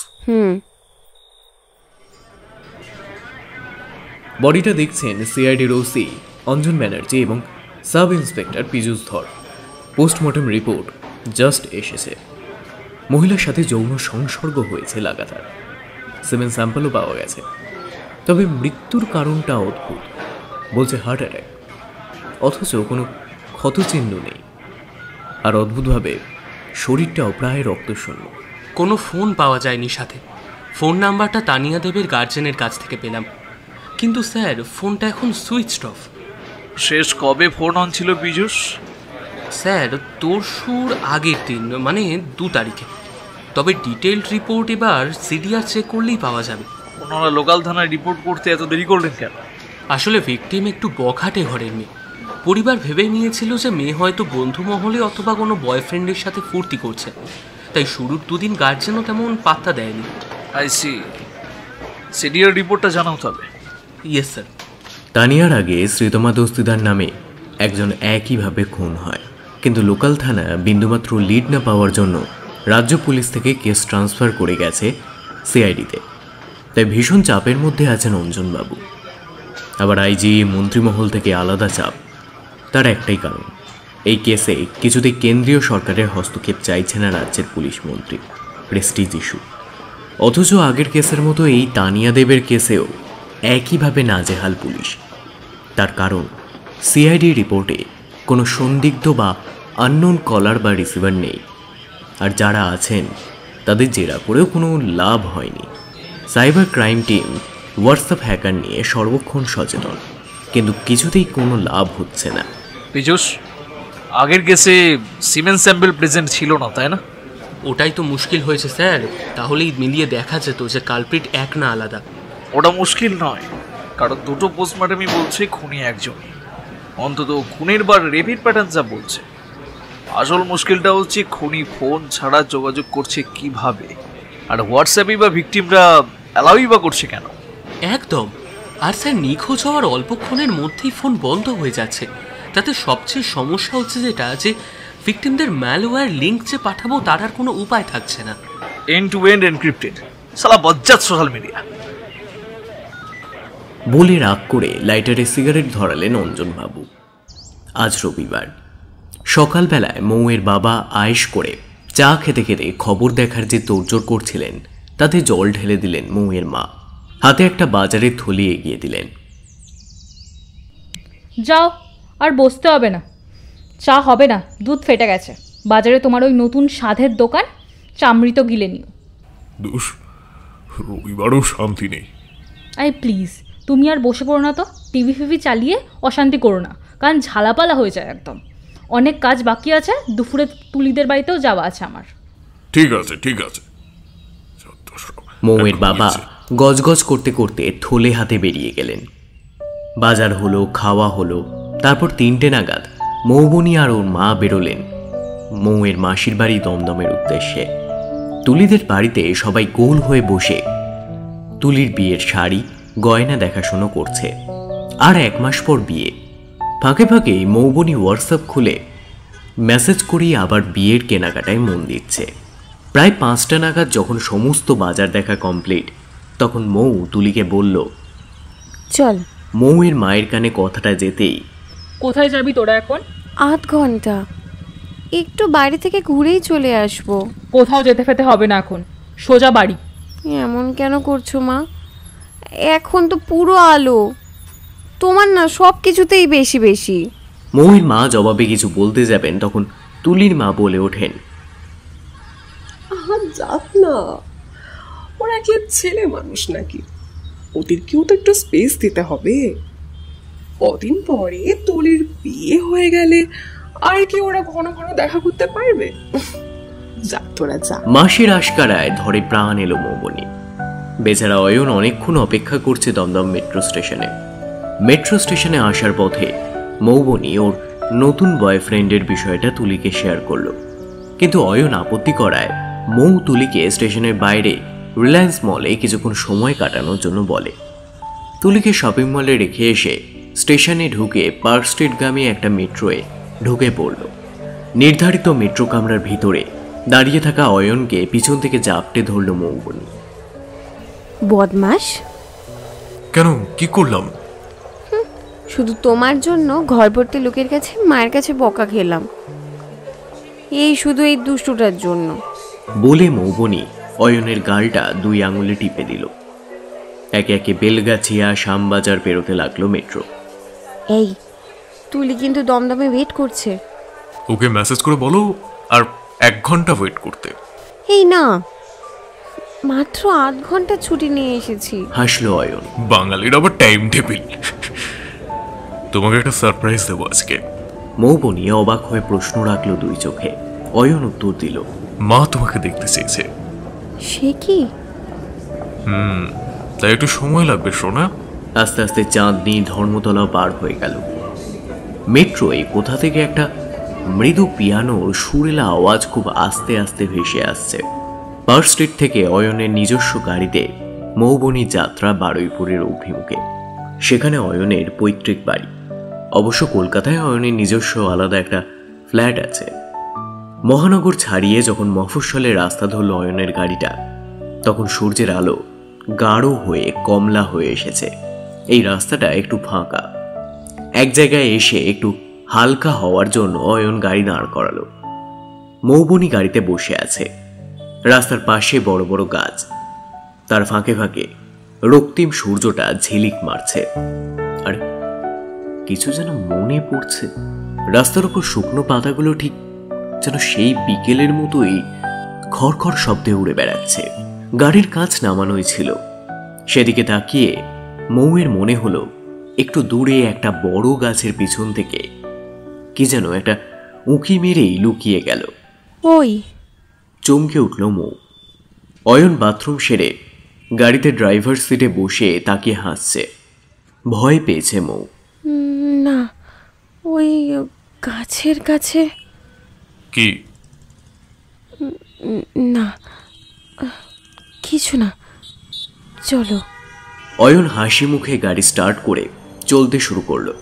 বডিটা দেখছেন সিআইডির ওসি অঞ্জন ব্যানার্জি এবং সাব ইন্সপেক্টর পীযূষ ধর। পোস্টমর্টম রিপোর্ট জাস্ট এসেছে। মহিলার সাথে যৌন সংসর্গ হয়েছে লাগাতার। সেমেন স্যাম্পলও পাওয়া গেছে। তবে মৃত্যুর কারণটা অদ্ভুত। বলছে হার্ট অ্যাটাক, অথচ কোনো ক্ষতচিহ্ন নেই। আর অদ্ভুতভাবে শরীরটাও প্রায় রক্তশূন্য। কোনো ফোন পাওয়া যায়নি সাথে। ফোন নাম্বারটা তানিয়া দেবের গার্জেনের কাছ থেকে পেলাম, কিন্তু স্যার ফোনটা এখন সুইচড অফ। শেষ কবে ফোন অন ছিল পীযূষ? স্যার তোরশুর আগের দিন, মানে 2 তারিখে। তবে ডিটেইলড রিপোর্ট এবার সিডিআর চেক করলেই পাওয়া যাবে। ওনারা লোকাল থানায় রিপোর্ট করতে এত দেরি করলেন কেন? আসলে ভিকটিম একটু বখাটে ঘরের মেয়ে। পরিবার ভেবে নিয়েছিল যে মেয়ে হয়তো বন্ধু মহলে অথবা কোনো বয়ফ্রেন্ডের সাথে ফুর্তি করছে, তাই শুরুর দুদিন গার্জেনও তেমন পাত্তা দেয়নি। I C. সিডিআর রিপোর্টটা জানাও তবে। Yes sir. তানিয়ার আগে শ্রীতমা দস্তিদার নামে একজন একইভাবে খুন হয়, কিন্তু লোকাল থানা বিন্দুমাত্র লিড না পাওয়ার জন্য রাজ্য পুলিশ থেকে কেস ট্রান্সফার করে গেছে সিআইডিতে। তাই ভীষণ চাপের মধ্যে আছেন অঞ্জনবাবু। আবার আইজি মন্ত্রিমহল থেকে আলাদা চাপ। তার একটাই কারণ, এই কেসে কিছুতেই কেন্দ্রীয় সরকারের হস্তক্ষেপ চাইছে না রাজ্যের পুলিশ মন্ত্রী। Prestige issue. অথচ আগের কেসের মতো এই তানিয়া দেবের কেসেও একইভাবে নাজেহাল পুলিশ। তার কারণ সিআইডি রিপোর্টে কোনো সন্দিগ্ধ বা আননোন কলার বা রিসিভার নেই, আর যারা আছেন তাদের জেরা করেও কোনো লাভ হয়নি। Cyber crime team WhatsApp hacker নিয়ে সর্বক্ষণ সচেতন, কিন্তু কিছুতেই কোনো লাভ হচ্ছে না। পীযূষ, আগের কেসে সিমেন্ট স্যাম্পল প্রেজেন্ট ছিল না, তাই না? ওটাই তো মুশকিল হয়েছে স্যার। তাহলেই মিলিয়ে দেখা যেত যে কালপ্রিট এক না আলাদা। ওটা মুশকিল নয়, কারণ দুটো পোস্টমর্টমই বলছে খুনি একজনই, অন্তত খুনের বার রেপিট প্যাটার্ন যা বলছে। আসল মুশকিলটা হচ্ছে খুনি ফোন ছাড়া যোগাযোগ করছে কিভাবে, আর হোয়াটসঅ্যাপে বা ভিকটিমরা অ্যালাউই বা করছে কেন? একদম। আর স্যার নিখোঁজ হওয়ার অল্পক্ষণের মধ্যেই ফোন বন্ধ হয়ে যাচ্ছে। তাতে সবচেয়ে সমস্যা হচ্ছে যেটা, যে ভিকটিমদের ম্যালওয়্যার লিঙ্ক যে পাঠাবো তার আর কোনো উপায় থাকছে না। End to end encrypted. সালা বজ্জাত সোশ্যাল মিডিয়া। বলে রাগ করে লাইটারে সিগারেট ধরালেন অঞ্জনবাবু। আজ রবিবার সকালবেলায় মৌয়ের বাবা আয়েশ করে চা খেতে খেতে খবর দেখার যে তোড়জোড় করছিলেন তাতে জল ঢেলে দিলেন মৌয়ের মা। হাতে একটা বাজারের থলি এগিয়ে দিলেন। যাও, আর বসতে হবে না, চা হবে না, দুধ ফেটে গেছে। বাজারে তোমার ওই নতুন স্বাদের দোকান, চামড়ি তো গিলে নিও। দোষ, রবিবারও শান্তি নেই। আই প্লিজ, তুমি আর বসে পড়ো না তো, টিভি ফিভি চালিয়ে অশান্তি করো না, কারণ ঝালাপালা হয়ে যায় একদম। অনেক কাজ বাকি আছে, দুপুরে তুলিদের বাড়িতেও যাওয়া আছে আমার। ঠিক আছে ঠিক আছে। মৌয়ের বাবা গজগজ করতে করতে থলে হাতে বেরিয়ে গেলেন। বাজার হলো, খাওয়া হলো, তারপর 3টে নাগাদ মৌবনি আর ওর মা বেরোলেন মৌয়ের মাসির বাড়ি দমদমের উদ্দেশ্যে। তুলিদের বাড়িতে সবাই গোল হয়ে বসে তুলির বিয়ের শাড়ি গয়না দেখাশুনো করছে। আর 1 মাস পর বিয়ে। ফাঁকে ফাঁকে মৌবনি হোয়াটসঅ্যাপ খুলে মেসেজ করিয়ে আবার বিয়ের কেনাকাটায় মন দিচ্ছে। প্রায় 5টা নাগাদ যখন সমস্ত বাজার দেখা কমপ্লিট, তখন মৌ তুলিকে বলল, চল। মৌয়ের মায়ের কানে কথাটা যেতেই, কোথায় যাবি তোরা এখন? 8 ঘন্টা, একটু বাড়ি থেকে ঘুরেই চলে আসবো। কোথাও যেতে ফেতে হবে না এখন, সোজা বাড়ি। এমন কেন করছো মা? এখন তো পুরো আলো, তোমার না সব কিছুতেই বেশি বেশি। মৌয়ের মা জবাবে কিছু বলতে যাবেন, তখন তুলির মা বলে ওঠেন, যাক না, ওরা কি ছেলে মানুষ নাকি? ওদেরকেও তো একটু স্পেস দিতে হবে। কদিন পরে তুলির বিয়ে হয়ে গেলে আর কি ওরা ঘন ঘন দেখা করতে পারবে? যা তোরা যা। মাসির আশকারায় ধরে প্রাণ এলো মৌবনি। বেচারা অয়ন অনেকক্ষণ অপেক্ষা করছে দমদম মেট্রো স্টেশনে। মেট্রো স্টেশনে আসার পথে মৌবনি ওর নতুন বয়ফ্রেন্ডের বিষয়টা তুলিকে শেয়ার করলো, কিন্তু অয়ন আপত্তি করায় মৌ তুলিকে স্টেশনের বাইরে রিলায়েন্স মলে কিছুক্ষণ সময় কাটানোর জন্য বলে। তুলিকে শপিং মলে রেখে এসে স্টেশনে ঢুকে পার্ক স্ট্রিটগামী একটা মেট্রোয়ে ঢুকে পড়ল। নির্ধারিত মেট্রো কামরার ভিতরে দাঁড়িয়ে থাকা অয়নকে পিছন থেকে জাপটে ধরল মৌবনি। বদমাস! কেন, কি করলাম? শুধু তোমার জন্য ঘর ভর্তি লোকের কাছে মায়ের কাছে বকা খেলাম, এই শুধু এই দুষ্টুটার জন্য। বলে মৌবনি অয়নের গালটা 2 আঙুলে টিপে দিল। একে একে বেলগাছিয়া শ্যামবাজার পেরোতে লাগলো মেট্রো। এই তুলি কিন্তু দমদমে ওয়েট করছে। ওকে মেসেজ করে বলো আর 1 ঘন্টা ওয়েট করতে। এই না, মাত্র 8 ঘন্টা ছুটি নিয়ে এসেছি। হাসলো অয়ন। বাঙালির আবার টাইম টেবিল। তোমাকে একটা সারপ্রাইজ দেবো আজকে। মৌবনি অবাক হয়ে প্রশ্ন রাখলো 2 চোখে। অয়ন উত্তর দিল, মা তোমাকে দেখতে চেয়েছে। সে কি? তাই একটু সময় লাগবে সোনা। আস্তে আস্তে চাঁদনি ধর্মতলা পার হয়ে গেল। মেট্রোয় কোথা থেকে একটা মৃদু পিয়ানোর সুরেলা আওয়াজ খুব আস্তে আস্তে ভেসে আসছে। পার্ক স্ট্রিট থেকে অয়নের নিজস্ব গাড়িতে মৌবনী যাত্রা বারুইপুরের অভিমুখে। সেখানে অয়নের পৈতৃক বাড়ি। অবশ্য কলকাতায় অয়নের নিজস্ব আলাদা একটা ফ্ল্যাট আছে। মহানগর ছাড়িয়ে যখন মফস্বলে রাস্তা ধরল অয়নের গাড়িটা, তখন সূর্যের আলো গাঢ় হয়ে কমলা হয়ে এসেছে। এই রাস্তাটা একটু ফাঁকা। এক জায়গায় এসে একটু হালকা হওয়ার জন্য অয়ন গাড়ি দাঁড় করালো। মৌবনী গাড়িতে বসে আছে। রাস্তার পাশে বড় বড় গাছ, তার ফাঁকে ফাঁকে রক্তিম সূর্যটা ঝিলিক মারছে। আর কিছু যেন মনে পড়ছে। রাস্তার উপর শুকনো পাতাগুলো ঠিক যেন সেই বিকেলের মতোই খড়খড় শব্দে উড়ে বেড়াচ্ছে। গাড়ির কাঁচ নামানোই ছিল। সেদিকে তাকিয়ে মৌয়ের মনে হলো একটু দূরে একটা বড় গাছের পিছন থেকে কি যেন একটা উঁকি মেরেই লুকিয়ে গেল। ওই চমকে উঠল মৌ। অয়ন বাথরুম সেরে গাড়িতে ড্রাইভার সিটে বসে তাকিয়ে হাসছে। ভয় পেয়েছে মৌ। না, ওই গাছের কাছে কি? না, কিছু না, চলো। অয়ন হাসি মুখে গাড়ি স্টার্ট করে চলতে শুরু করলো।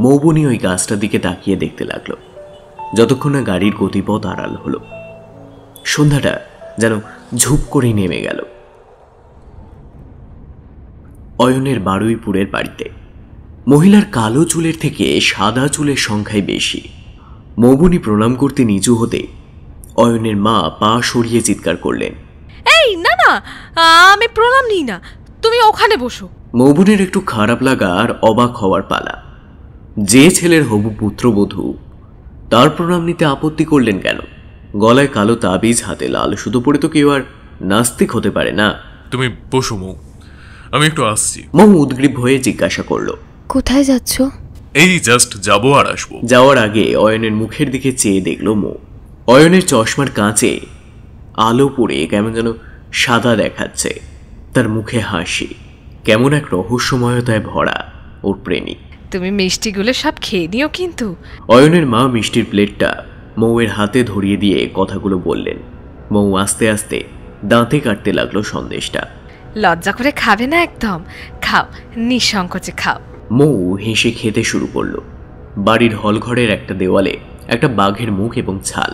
মৌবনী ওই গাছটার দিকে তাকিয়ে দেখতে লাগলো যতক্ষণ না গাড়ির গতিপথ আড়াল হলো। সন্ধ্যাটা যেন ঝুপ করে নেমে গেল। অয়নের বারুইপুরের বাড়িতে মহিলার কালো চুলের থেকে সাদা চুলের সংখ্যাই বেশি। মৌবনী প্রণাম করতে নিচু হতে অয়নের মা পা সরিয়ে চিৎকার করলেন, এই না না, আমি প্রণাম নিই না, তুমি ওখানে বসো। মৌবনের একটু খারাপ লাগা আর অবাক হওয়ার পালা। যে ছেলের হবু পুত্রবধূ, তার প্রণাম নিতে আপত্তি করলেন কেন? গলায় কালো তাবিজ, হাতে লাল সুতো পরে তো কেউ আর নাস্তিক হতে পারে না। তুমি বসো মৌ, আমি একটু আসছি। মৌ উদ্গ্রীব হয়ে জিজ্ঞাসা করলো, কোথায় যাচ্ছ? এই জাস্ট যাবো আর আসবো। যাওয়ার আগে অয়নের মুখের দিকে চেয়ে দেখলো মৌ। অয়নের চশমার কাঁচে আলো পড়ে কেমন যেন সাদা দেখাচ্ছে। তার মুখে হাসি, কেমন এক রহস্যময়তায় ভরা ওর প্রেমিক। তুমি মিষ্টিগুলো সব খেয়ে নিও কিন্তু। অয়নের মা মিষ্টির প্লেটটা মৌয়ের হাতে ধরিয়ে দিয়ে কথাগুলো বললেন। মৌ আস্তে আস্তে দাঁতে কাটতে লাগলো সন্দেশটা। লজ্জা করে খাবে না একদম, খাও, নিঃসংকোচে খাও। মৌ হেসে খেতে শুরু করলো। বাড়ির হলঘরের একটা দেওয়ালে একটা বাঘের মুখ এবং ছাল,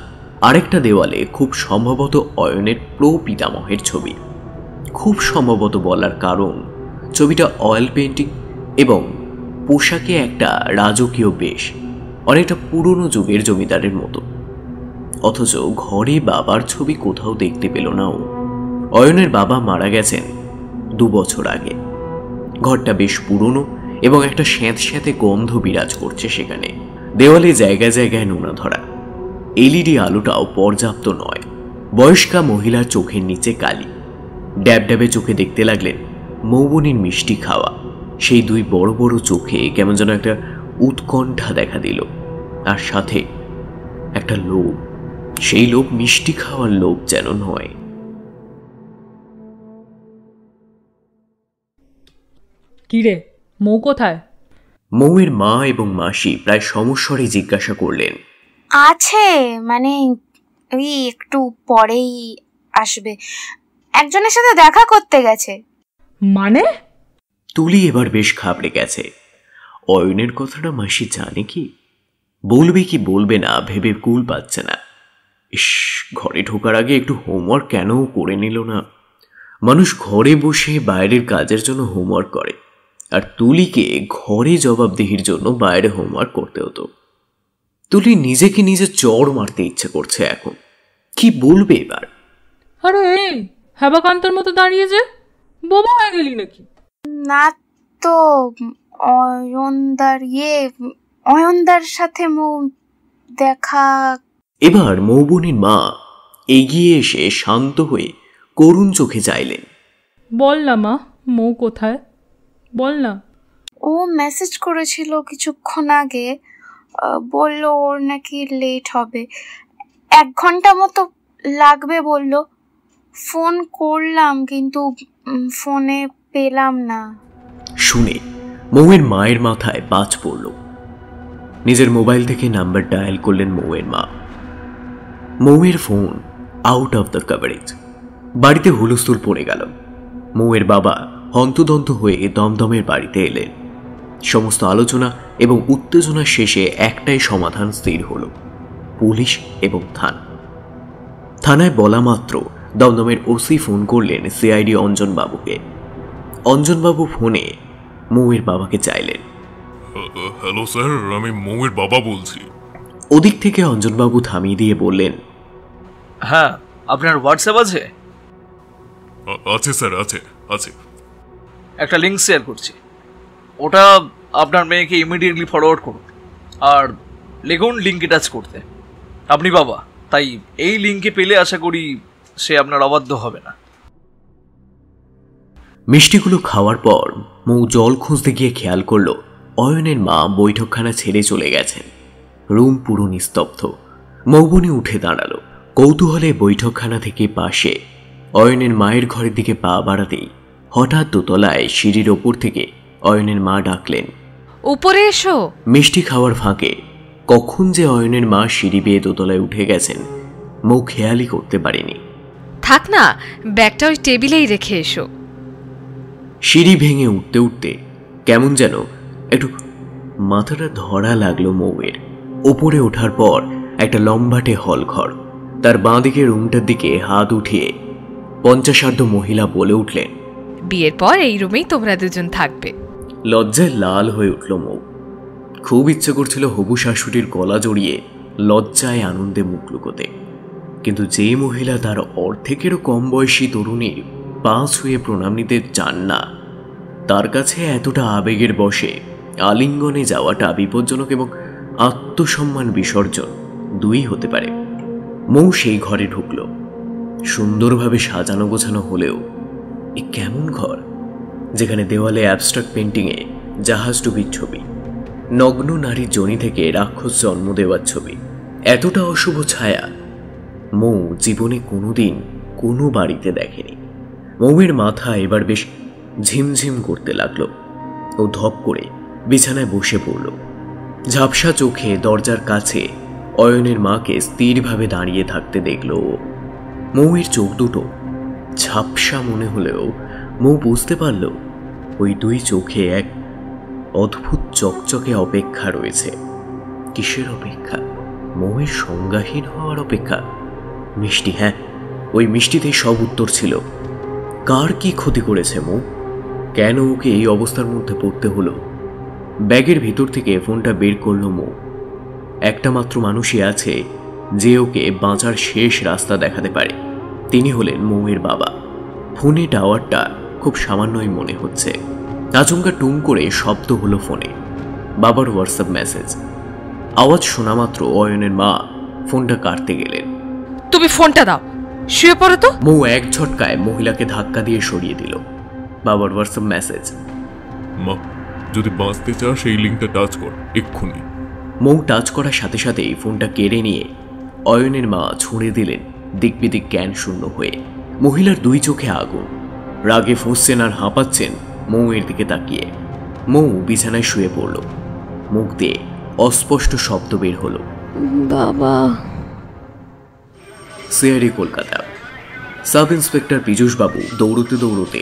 আরেকটা দেওয়ালে খুব সম্ভবত অয়নের প্রপিতামহের ছবি। খুব সম্ভবত বলার কারণ ছবিটা অয়েল পেন্টিং এবং পোশাকে একটা রাজকীয় বেশ, অনেকটা পুরনো যুগের জমিদারের মতো। অথচ ঘরে বাবার ছবি কোথাও দেখতে পেল না ও। অয়নের বাবা মারা গেছেন 2 বছর আগে। ঘরটা বেশ পুরনো এবং একটা স্যাঁতস্যাঁতে গন্ধ বিরাজ করছে সেখানে। দেওয়ালে জায়গায় জায়গায় নোনা ধরা। এলইডি আলোটাও পর্যাপ্ত নয়। বয়স্কা মহিলার চোখের নিচে কালি। ড্যাব ড্যাবে চোখে দেখতে লাগলেন মৌবনীর মিষ্টি খাওয়া। সেই 2 বড় বড় চোখে কেমন যেন একটা উৎকণ্ঠা দেখা দিল, আর সাথে একটা লোভ। সেই লোভ মিষ্টি খাওয়ার লোভ যেন নয়। কিরে, মৌ কোথায়? মৌয়ের মা এবং মাসি প্রায় সমস্বরে জিজ্ঞাসা করলেন, আছে মানে ওই একটু পরেই আসবে, একজনের সাথে দেখা করতে গেছে। মানে? তুলি এবার বেশ ঘাবড়ে গেছে। অয়নের কথাটা মাসি জানে কি? বলবে কি বলবে না ভেবে কুল পাচ্ছে না। ইস, ঘরে ঢোকার আগে একটু হোমওয়ার্ক কেন করে নিল না? মানুষ ঘরে বসে বাইরের কাজের জন্য হোমওয়ার্ক করে, আর তুলিকে ঘরে জবাবদিহির জন্য বাইরে হোমওয়ার্ক করতে হতো। তুলি নিজেকে নিজে চড় মারতে ইচ্ছে করছে এখন। কি বলবে এবার? আরে এই হেবাকান্তর মতো দাঁড়িয়ে যে, বোবা হয়ে গেলি নাকি? না তো, অয়নদার সাথে মৌ দেখা। এবার মৌবনীর মা এগিয়ে এসে শান্ত হয়ে করুণ চোখে চাইলেন, বল না মা, মৌ কোথায়? বল না। ও মেসেজ করেছিল কিছুক্ষণ আগে, বলল ওর নাকি লেট হবে, 1 ঘন্টা মতো লাগবে বলল। ফোন করলাম কিন্তু ফোনে পেলাম না। শুনে মৌয়ের মায়ের মাথায় বাজ পড়ল। নিজের মোবাইল থেকে নাম্বার ডায়াল করলেন মৌয়ের মা। মৌয়ের phone out of the coverage. বাড়িতে হুলস্থুল পড়ে গেল। মৌয়ের বাবা হন্তদন্ত হয়ে দমদমের বাড়িতে এলেন। সমস্ত আলোচনা এবং উত্তেজনা শেষে একটাই সমাধান স্থির হল, পুলিশ এবং থানায় বলা মাত্র দমদমের ওসি ফোন করলেন সিআইডি অঞ্জনবাবুকে। অঞ্জনবাবু ফোনে মৌয়ের বাবাকে চাইলেন। হ্যালো স্যার, আমি মৌয়ের বাবা বলছি। ওদিক থেকে অঞ্জনবাবু থামিয়ে দিয়ে বললেন, হ্যাঁ, আপনার হোয়াটসঅ্যাপ আছে? আছে স্যার, আছে আছে। একটা লিঙ্ক শেয়ার করছি, ওটা আপনার মেয়েকে ইমিডিয়েটলি ফরওয়ার্ড করুন আর লিখুন লিঙ্কে টাচ করতে। আপনি বাবা, তাই এই লিঙ্কে পেলে আশা করি সে আপনার অবাধ্য হবে না। মিষ্টিগুলো খাওয়ার পর মৌ জল খুঁজতে গিয়ে খেয়াল করল অয়নের মা বৈঠকখানা ছেড়ে চলে গেছেন। রুম পুরো নিস্তব্ধ। মৌবনি উঠে দাঁড়ালো। কৌতূহলে বৈঠকখানা থেকে পাশে অয়নের মায়ের ঘরের দিকে পা বাড়াতেই হঠাৎ দোতলায় সিঁড়ির ওপর থেকে অয়নের মা ডাকলেন, উপরে এসো। মিষ্টি খাওয়ার ফাঁকে কখন যে অয়নের মা সিঁড়ি বেয়ে দোতলায় উঠে গেছেন মৌ খেয়ালই করতে পারেনি। থাক না, ব্যাগটা ওই টেবিলেই রেখে এসো। সিঁড়ি ভেঙে উঠতে উঠতে কেমন যেন একটু মাথাটা ধরা লাগলো মৌয়ের। ওপরে ওঠার পর একটা লম্বাটে হল ঘর। তার বাঁ দিকে রুমটার দিকে হাত উঠিয়ে 50 মহিলা বলে উঠলেন, বিয়ের পর এই রুমেই তোমরা দুজন থাকবে। লজ্জায় লাল হয়ে উঠল মৌ। খুব ইচ্ছে করছিল হবু শাশুড়ির গলা জড়িয়ে লজ্জায় আনন্দে মুখ লুকোতে, কিন্তু যে মহিলা তার অর্ধেকেরও কম বয়সী তরুণীর পা ছুঁয়ে প্রণাম নিতে চান না, তার কাছে এতটা আবেগের বশে আলিঙ্গনে যাওয়াটা বিপজ্জনক এবং আত্মসম্মান বিসর্জন দুই হতে পারে। মৌ সেই ঘরে ঢুকল। সুন্দরভাবে সাজানো গোছানো হলেও এ কেমন ঘর, যেখানে দেওয়ালে অ্যাবস্ট্রাক্ট পেন্টিংয়ে জাহাজডুবির ছবি, নগ্ন নারীর জনি থেকে রাক্ষস জন্ম দেওয়ার ছবি। এতটা অশুভ ছায়া মৌ জীবনে কোনোদিন কোনো বাড়িতে দেখেনি। মৌয়ের মাথা এবার বেশ ঝিমঝিম করতে লাগলো। ও ধপ করে বিছানায় বসে পড়ল। ঝাপসা চোখে দরজার কাছে অয়নের মাকে স্থিরভাবে দাঁড়িয়ে থাকতে দেখল। মৌয়ের চোখ দুটো ঝাপসা মনে হলেও মৌ বুঝতে পারল ওই দুই চোখে এক অদ্ভুত চকচকে অপেক্ষা রয়েছে। কিসের অপেক্ষা? মৌয়ের সংজ্ঞাহীন হওয়ার অপেক্ষা। মিষ্টি, হ্যাঁ, ওই মিষ্টিতেই সব উত্তর ছিল। কার কি ক্ষতি করেছে মৌ? কেন ওকে এই অবস্থার মধ্যে পড়তে হলো? ব্যাগের ভিতর থেকে ফোনটা বের করল মৌ। একটা মাত্র মানুষই আছে যে ওকে বাঁচার শেষ রাস্তা দেখাতে পারে, তিনি হলেন মৌয়ের বাবা। ফোনে টাওয়ারটা খুব সামান্যই মনে হচ্ছে। আচমকা টুম করে শব্দ হলো ফোনে। বাবার হোয়াটসঅ্যাপ মেসেজ। আওয়াজ শোনা মাত্র অয়নের মা ফোনটা কাটতে গেলেন। তুমি ফোনটা দাও, শুয়ে পড়ো তো। মৌ এক ঝটকায় মহিলাকে ধাক্কা দিয়ে সরিয়ে দিল। বাবার হোয়াটসঅ্যাপ মেসেজ, মা যদি বাঁচতে চাস এই লিঙ্কটা টাচ কর এক্ষুনি। মৌ টাচ করার সাথে সাথেই ফোনটা কেড়ে নিয়ে অয়নের মা ছুঁড়ে দিলেন দিকবিদিক জ্ঞান শূন্য হয়ে। মহিলার দুই চোখে আগুন। রাগে ফুঁসছেন আর হাঁপাচ্ছেন মৌয়ের দিকে তাকিয়ে। মৌ বিছানায় শুয়ে পড়ল। মুখ দিয়ে অস্পষ্ট শব্দ বের হলো, বাবা। সিআইডি কলকাতা। সাব ইন্সপেক্টর পীযূষবাবু দৌড়তে দৌড়তে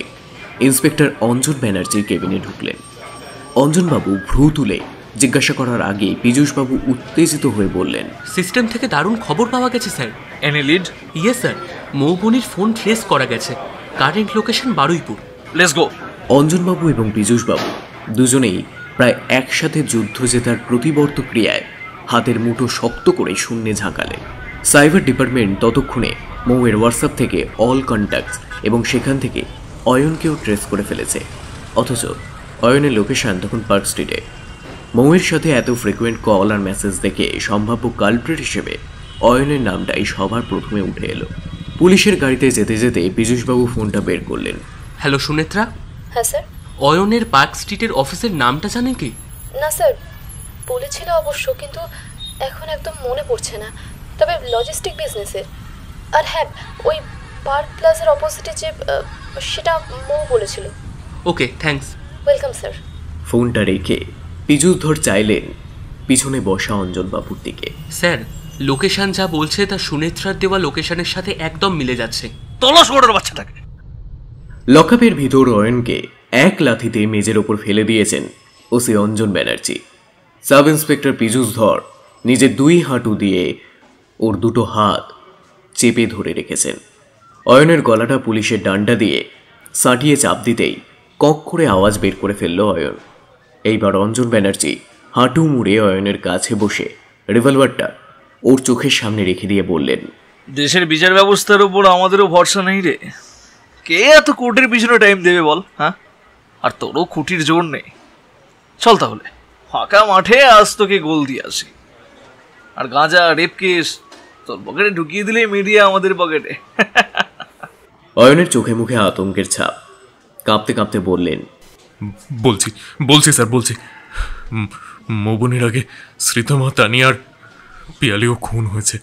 ইন্সপেক্টর অঞ্জন ব্যানার্জির কেবিনে ঢুকলেন। অঞ্জনবাবু ভ্রু তুলে জিজ্ঞাসা করার আগে পীযূষবাবু উত্তেজিত হয়ে বললেন, সিস্টেম থেকে দারুণ খবর পাওয়া গেছে sir. Any lead? Yes sir, মৌবনির ফোন ট্রেস করা গেছে। Current location Baruipur. Let's go. অঞ্জনবাবু এবং পীযূষবাবু দুজনেই প্রায় একসাথে যুদ্ধ জেতার প্রতিবর্ত ক্রিয়ায় হাতের মুঠো শক্ত করে শূন্যে ঝাঁকালেন। সাইবার ডিপার্টমেন্ট ততক্ষণে মৌয়ের হোয়াটসঅ্যাপ থেকে অল কন্ট্যাক্টস এবং সেখান থেকে অয়নকেও ট্রেস করে ফেলেছে। অথচ অয়নের লোকেশন তখন পার্ক স্ট্রিটে। মৌয়ের সাথে এত ফ্রিকুয়েন্ট কল আর মেসেজ দেখে সম্ভাব্য কালপ্রিট হিসেবে অয়নের নামটাই সবার প্রথমে উঠে এলো। পুলিশের গাড়িতে যেতে যেতে পীযূষবাবু ফোনটা বের করলেন। হ্যালো সুনেত্রা। হ্যাঁ স্যার। অয়নের পার্ক স্ট্রিটের অফিসের নামটা জানেন কি? না স্যার, বলেছিল অবশ্য, কিন্তু এখন একদম মনে পড়ছে না। তবে লজিস্টিক বিজনেসের। আর হ্যাঁ, ওই পার্ক প্লাজার অপোজিটে যে সেটা মৌ বলেছিল। ওকে, থ্যাঙ্কস। Welcome sir. ফোনটা রেখে পীযূষধর চাইলেন পিছনে বসা অঞ্জনবাবুর দিকে। স্যার, লোকেশন যা বলছে তা সুনেত্রার দেওয়া লোকেশনের সাথে একদম মিলে যাচ্ছে। তলাশ করার বাচ্চাটাকে। লকআপের ভিতর অয়নকে এক লাথিতে মেজের ওপর ফেলে দিয়েছেন OC Anjan Banerjee. Sub inspector Piyush Dhar নিজের 2 হাঁটু দিয়ে ওর 2 হাত চেপে ধরে রেখেছেন। অয়নের গলাটা পুলিশের ডান্ডা দিয়ে সাঁটিয়ে চাপ দিতেই কক করে আওয়াজ বের করে ফেলল অয়ন। এইবার অঞ্জন ব্যানার্জি হাঁটু মুড়ে অয়নের কাছে বসে রিভলভারটা ওর চোখের সামনে রেখে দিয়ে বললেন, দেশের বিচার ব্যবস্থার উপর আমাদেরও ভরসা নেই রে। কে এত কোর্টের পিছনে টাইম দেবে বল? হ্যাঁ, আর তোরও খুঁটির জোর নেই। চল তাহলে ফাঁকা মাঠে আজ তোকে গোল দিয়ে আসি। আর গাঁজা রেপ কেস তোর পকেটে ঢুকিয়ে দিলে মিডিয়া আমাদের পকেটে। অয়নের চোখে মুখে আতঙ্কের ছাপ। কাঁপতে কাঁপতে বললেন, বলছি স্যার, বলছি। মৌবনির আগে শ্রীতমা, তানিয়ার পিয়ালিও খুন হয়েছে।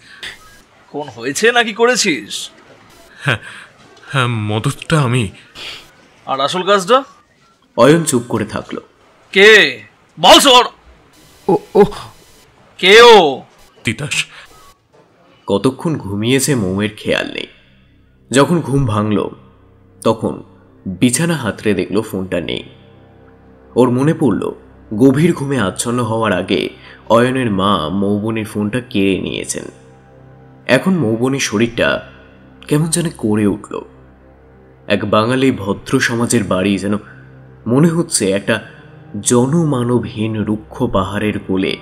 খুন হয়েছে নাকি করেছিস? হ্যাঁ, মদতটা আমি। আর আসল কাজটা? অয়ন চুপ করে থাকলো। কে বল? সর। ও কে? ও তিতাস। কতক্ষণ ঘুমিয়েছে মৌয়ের খেয়াল নেই। যখন ঘুম ভাঙল তখন বিছানা হাতড়ে দেখল ফোনটা নেই। ওর মনে পড়ল গভীর ঘুমে আচ্ছন্ন হওয়ার আগে অয়নের মা মৌবনির ফোনটা কেড়ে নিয়েছেন। এখন মৌবনির শরীরটা কেমন যেন করে উঠল। এক বাঙালি ভদ্র সমাজের বাড়ি যেন মনে হচ্ছে একটা জনমানবহীন রুক্ষ পাহাড়ের কোলে,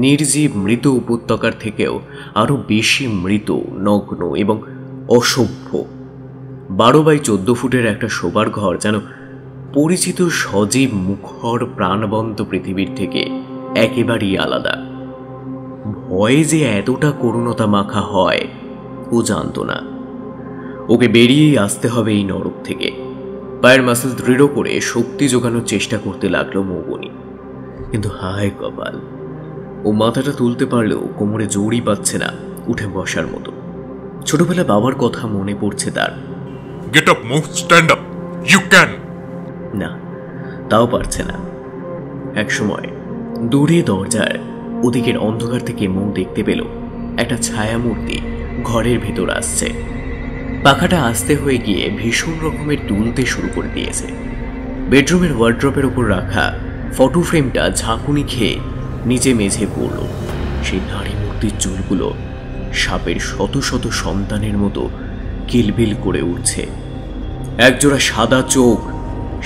নির্জীব মৃত উপত্যকার থেকেও আরো বেশি মৃত, নগ্ন এবং অসভ্য 12x14 ফুটের একটা শোবার ঘর যেন পরিচিত সজীব মুখর প্রাণবন্ত পৃথিবীর থেকে একেবারেই আলাদা। ভয়ে যে এতটা করুণতা মাখা হয় ও জানত না। ওকে বেরিয়েই আসতে হবে এই নরক থেকে। পায়ের মাসেল দৃঢ় করে শক্তি জোগানোর চেষ্টা করতে লাগলো মৌবনি। কিন্তু হায় কপাল, ও মাথাটা তুলতে পারলেও কোমরে জোরই পাচ্ছে না উঠে বসার মতো। ছোটবেলা বাবার কথা মনে পড়ছে তার। Get up Mou, stand up, you can. না, তাও পারছে না। একসময় দূরে দরজার ওদিকের অন্ধকার থেকে মৌ দেখতে পেল একটা ছায়ামূর্তি ঘরের ভেতর আসছে। পাখাটা আস্তে হয়ে গিয়ে ভীষণ রকমের দুলতে শুরু করে দিয়েছে। বেডরুমের ওয়ার্ড্রপের ওপর রাখা ফটো ফ্রেমটা ঝাঁকুনি খেয়ে নিচে মেঝে পড়ল। সেই নারী মূর্তির চুলগুলো সাপের শত শত সন্তানের মতো কিলবিল করে উঠছে। একজোড়া সাদা চোখ,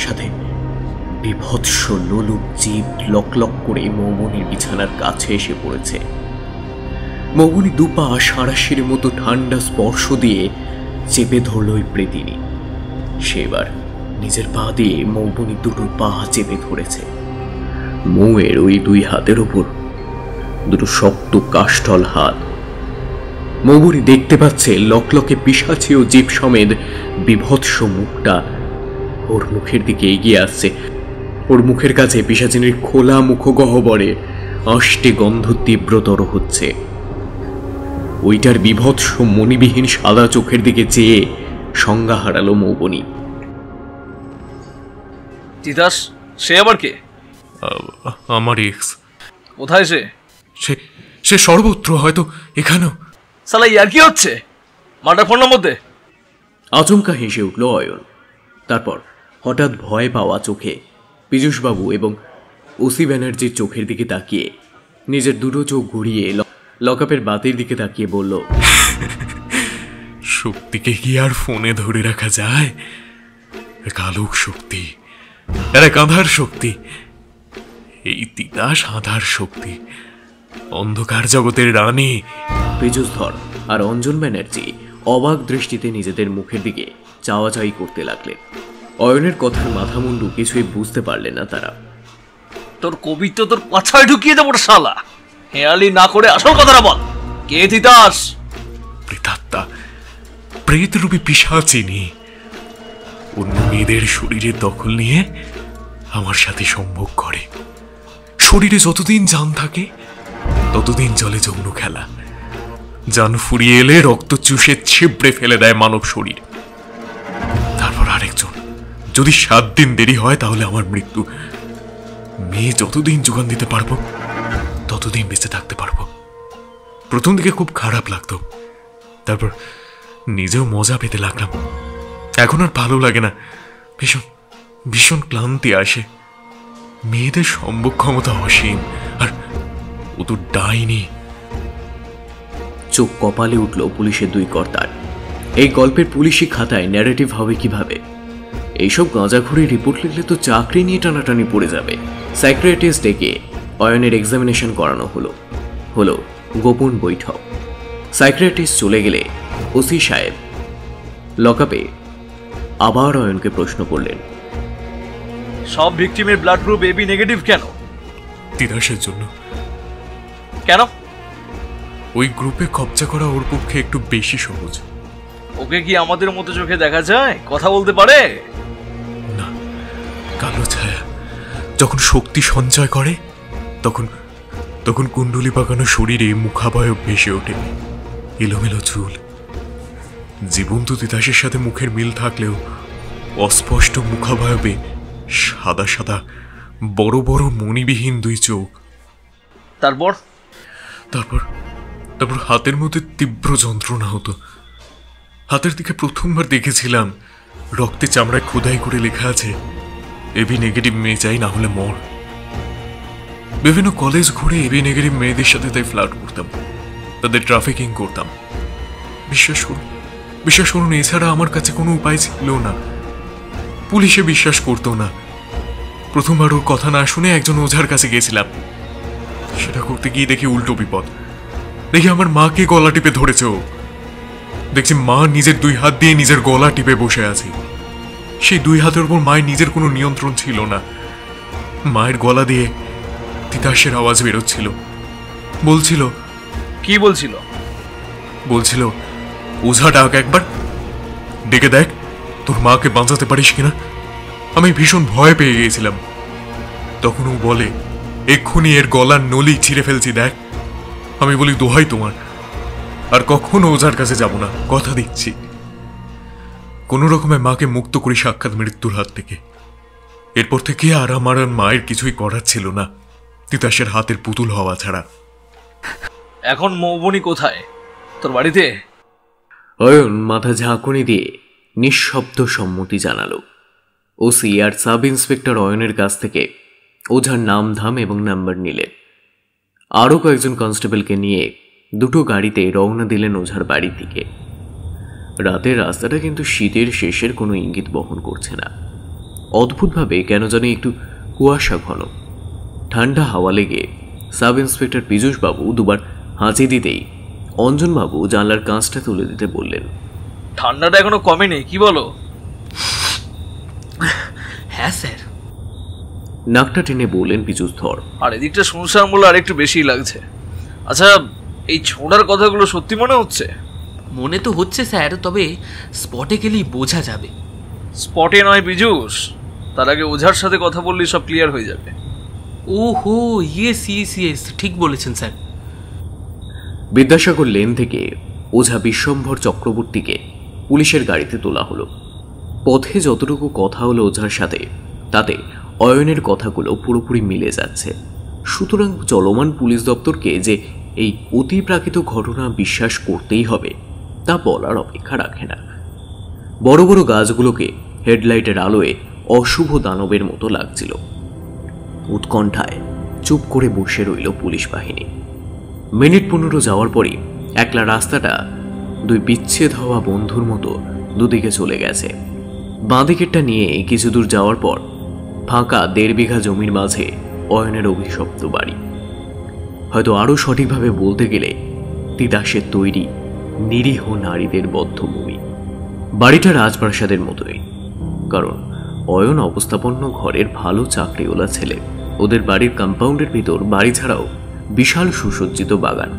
সাথে বিভৎস লোলুপ জিভ লকলক করে মৌবনির বিছানার কাছে এসে পড়েছে। মৌবনি 2 পা সাঁড়াশির মতো ঠান্ডা স্পর্শ দিয়ে চেপে ধরল ওই প্রেতিনী। সেবার নিজের পা দিয়ে মৌবনি 2 পা চেপে ধরেছে। মৌয়ের ওই 2 হাতের ওপর 2 শক্ত কাষ্ঠল হাত। মৌবনি দেখতে পাচ্ছে লকলকে পিশাচি ও জীব সমেত বিভৎস মুখটা ওর মুখের দিকে এগিয়ে আসছে। ওর মুখের কাছে পিশাচিনীর খোলা মুখগহ্বরে আষ্টে গন্ধ তীব্রতর হচ্ছে। ওইটার বিভৎস মনিবিহীন সাদা চোখের দিকে চেয়ে সংজ্ঞা হারালো মৌবনি। তিতাস, সে আবার কে? আমার এক্স। কোথায় সে? সে সর্বত্র, হয়তো এখানেও। সালা ইয়ার কি হচ্ছে? মাটার ফোন নম্বর দে। আচমকা হেসে উঠল অয়ন। তারপর হঠাৎ ভয় পাওয়া চোখে পীযূষবাবু এবং ওসি ব্যানার্জির চোখের দিকে তাকিয়ে নিজের 2 চোখ ঘুরিয়ে লকআপের বাতির দিকে তাকিয়ে বলল, শক্তিকে কি আর ফোনে ধরে রাখা যায়? এক আলোক শক্তি, এক আধার শক্তি। এই তিতাস আধার শক্তি, অন্ধকার জগতের রানী। পীযূষধর আর অঞ্জন ব্যানার্জি অবাক দৃষ্টিতে নিজেদের মুখের দিকে চাওয়াচাই করতে লাগলেন। অয়নের কথার মাথামুন্ডু কিছুই বুঝতে পারলেন না তারা। তোর কবিত্ব তোর পাছায় ঢুকিয়ে দেবো শালা। হেয়ালি না করে আসল কথাটা বল, কে তিতাস? প্রেতাত্মা, প্রেতরূপী পিশাচিনী। অন্য মেয়েদের শরীরের দখল নিয়ে আমার সাথে সম্ভোগ করে। শরীরে যতদিন জান থাকে ততদিন চলে যৌন খেলা। জান ফুরিয়ে এলে রক্ত চুষে ছিবড়ে ফেলে দেয় মানব শরীর। তারপর আরেকজন, যদি 7 দিন দেরি হয় তাহলে আমার মৃত্যু। মেয়ে যতদিন যোগান দিতে পারবো ততদিন বেঁচে থাকতে পারবো। প্রথম দিকে খুব খারাপ লাগতো, তারপর নিজেও মজা পেতে লাগলাম। এখন আর ভালো লাগে না, ভীষণ ভীষণ ক্লান্তি আসে। মেয়েদের সম্ভব ক্ষমতা অসীম, আর ও তো ডাইনি। চোখ কপালে উঠল পুলিশের 2 কর্তার। এই গল্পের পুলিশি খাতায় ন্যারেটিভ হবে কিভাবে? এইসব গাঁজাখুরি রিপোর্ট লিখলে তো চাকরি নিয়ে টানাটানি পড়ে যাবে। সাইকিয়াট্রিস্ট ডেকে অয়নের এক্সামিনেশন করানো হলো গোপন বৈঠক। সাইকিয়াট্রিস্ট চলে গেলে ওসি সাহেব লকআপে আবার অয়নকে প্রশ্ন করলেন, সব ভিকটিমের ব্লাড গ্রুপ এবি নেগেটিভ কেন? তিতাসের জন্য। কেন? ওই গ্রুপে কবজা করা ওর পক্ষে একটু বেশি সহজ। ওকে কি আমাদের মতো চোখে দেখা যায়? কথা বলতে পারে না, কালো ছায়া যখন শক্তি সঞ্চয় করে তখন তখন কুণ্ডলি পাকানো শরীরে মুখাবয়ব ভেসে ওঠে, এলোমেলো চুল। জীবন্ত তিতাসের সাথে মুখের মিল থাকলেও অস্পষ্ট মুখাবয়বে সাদা সাদা বড় বড় মণিবিহীন 2 চোখ। তারপর তারপর তারপর হাতের মধ্যে তীব্র যন্ত্রণা হতো। হাতের দিকে প্রথমবার দেখেছিলাম রক্তে চামড়ায় খোদাই করে লেখা আছে, এবি নেগেটিভ মেয়ে চাই, না হলে মর। বিভিন্ন কলেজ ঘুরে এবি নেগেটিভ মেয়েদের সাথে তাই ফ্লার্ট করতাম, তাদের ট্রাফিকিং করতাম। বিশ্বাস করুন এছাড়া আমার কাছে কোনো উপায় ছিল না। পুলিশে বিশ্বাস করতো না। প্রথমবার ওর কথা না শুনে একজন ওঝার কাছে গেছিলাম। সেটা করতে গিয়ে দেখি উল্টো বিপদ। দেখি আমার মাকে গলা টিপে ধরেছে ও। দেখছি মা নিজের 2 হাত দিয়ে নিজের গলা টিপে বসে আছে। সেই 2 হাতের উপর মায়ের নিজের কোনো নিয়ন্ত্রণ ছিল না। মায়ের গলা দিয়ে তিতাসের আওয়াজ বেরোচ্ছিল। বলছিল, কি বলছিল? বলছিল, ওঝা ডাক একবার, ডেকে দেখ তোর মাকে বাঁচাতে পারিস কিনা। আমি ভীষণ ভয় পেয়ে গিয়েছিলাম। তখন ও বলে, এক্ষুনি এর গলার নলি ছিঁড়ে ফেলছি, দেখ। আমি বলি, দোহাই তোমার, আর কখনো ওঝার কাছে যাব না, কথা দিচ্ছি। কোন রকমে মাকে মুক্ত করি সাক্ষাৎ মৃত্যুর হাত থেকে। এরপর থেকে আর আমার আর মায়ের কিছুই করার ছিল না তিতাসের হাতের পুতুল হওয়া ছাড়া। এখন মৌবনি কোথায়? তোর বাড়িতে? অয়ন মাথা ঝাঁকুনি দিয়ে নিঃশব্দ সম্মতি জানালো। ওসি আর সাব ইন্সপেক্টর অয়নের কাছ থেকে ওঝার নাম ধাম এবং নাম্বার নিলেন। আরও কয়েকজন কনস্টেবলকে নিয়ে 2টো গাড়িতে রওনা দিলেন ওঝার বাড়ির দিকে। রাতের রাস্তাটা কিন্তু শীতের শেষের কোনো ইঙ্গিত বহন করছে না। অদ্ভুতভাবে কেন জানি একটু কুয়াশা ঘন। ঠান্ডা হাওয়া লেগে সাব ইন্সপেক্টর পীযূষবাবু 2বার হাঁচি দিতেই অঞ্জনবাবু জানলার কাঁচটা তুলে দিতে বললেন, ঠান্ডাটা এখনো কমেনি, কি বলো? হ্যাঁ স্যার, নাকটা টেনে বললেন পীযূষধর। আর এদিকটা শুনশান বলে আর একটু বেশি লাগছে। আচ্ছা, এই ছোড়ার কথাগুলো সত্যি মনে হচ্ছে? মনে তো হচ্ছে স্যার, তবে স্পটে গেলেই বোঝা যাবে। স্পটে নয় পীযূষ, তার আগে ওঝার সাথে কথা বললে সব ক্লিয়ার হয়ে যাবে। ওহো, ইয়েস, ঠিক বলেছেন স্যার। বিদ্যাসাগর লেন থেকে ওঝা বিশ্বম্ভর চক্রবর্তীকে পুলিশের গাড়িতে তোলা হলো। পথে যতটুকু কথা হলো ওঝার সাথে, তাতে অয়নের কথাগুলো পুরোপুরি মিলে যাচ্ছে। সুতরাং চলমান পুলিশ দপ্তরকে যে এই অতিপ্রাকৃত ঘটনা বিশ্বাস করতেই হবে তা বলার অপেক্ষা রাখে না। বড় বড় গাছগুলোকে হেডলাইটের আলোয় অশুভ দানবের মতো লাগছিল। উৎকণ্ঠায় চুপ করে বসে রইল পুলিশ বাহিনী। মিনিট 15 যাওয়ার পরই একলা রাস্তাটা 2 বিচ্ছেদ হওয়া বন্ধুর মতো দুদিকে চলে গেছে। বাঁদিকেরটা নিয়ে কিছু দূর যাওয়ার পর ফাঁকা 1.5 বিঘা জমির মাঝে অয়নের অভিশপ্ত বাড়ি। হয়তো আরো সঠিকভাবে বলতে গেলে তিতাসের তৈরি নিরীহ নারীদের বদ্ধভূমি। বাড়িটা রাজপ্রাসাদের মতোই, কারণ অয়ন অবস্থাপন্ন ঘরের ভালো চাকরিওয়ালা ছেলে। ওদের বাড়ির কম্পাউন্ডের ভিতর বাড়ি ছাড়াও বিশাল সুসজ্জিত বাগান।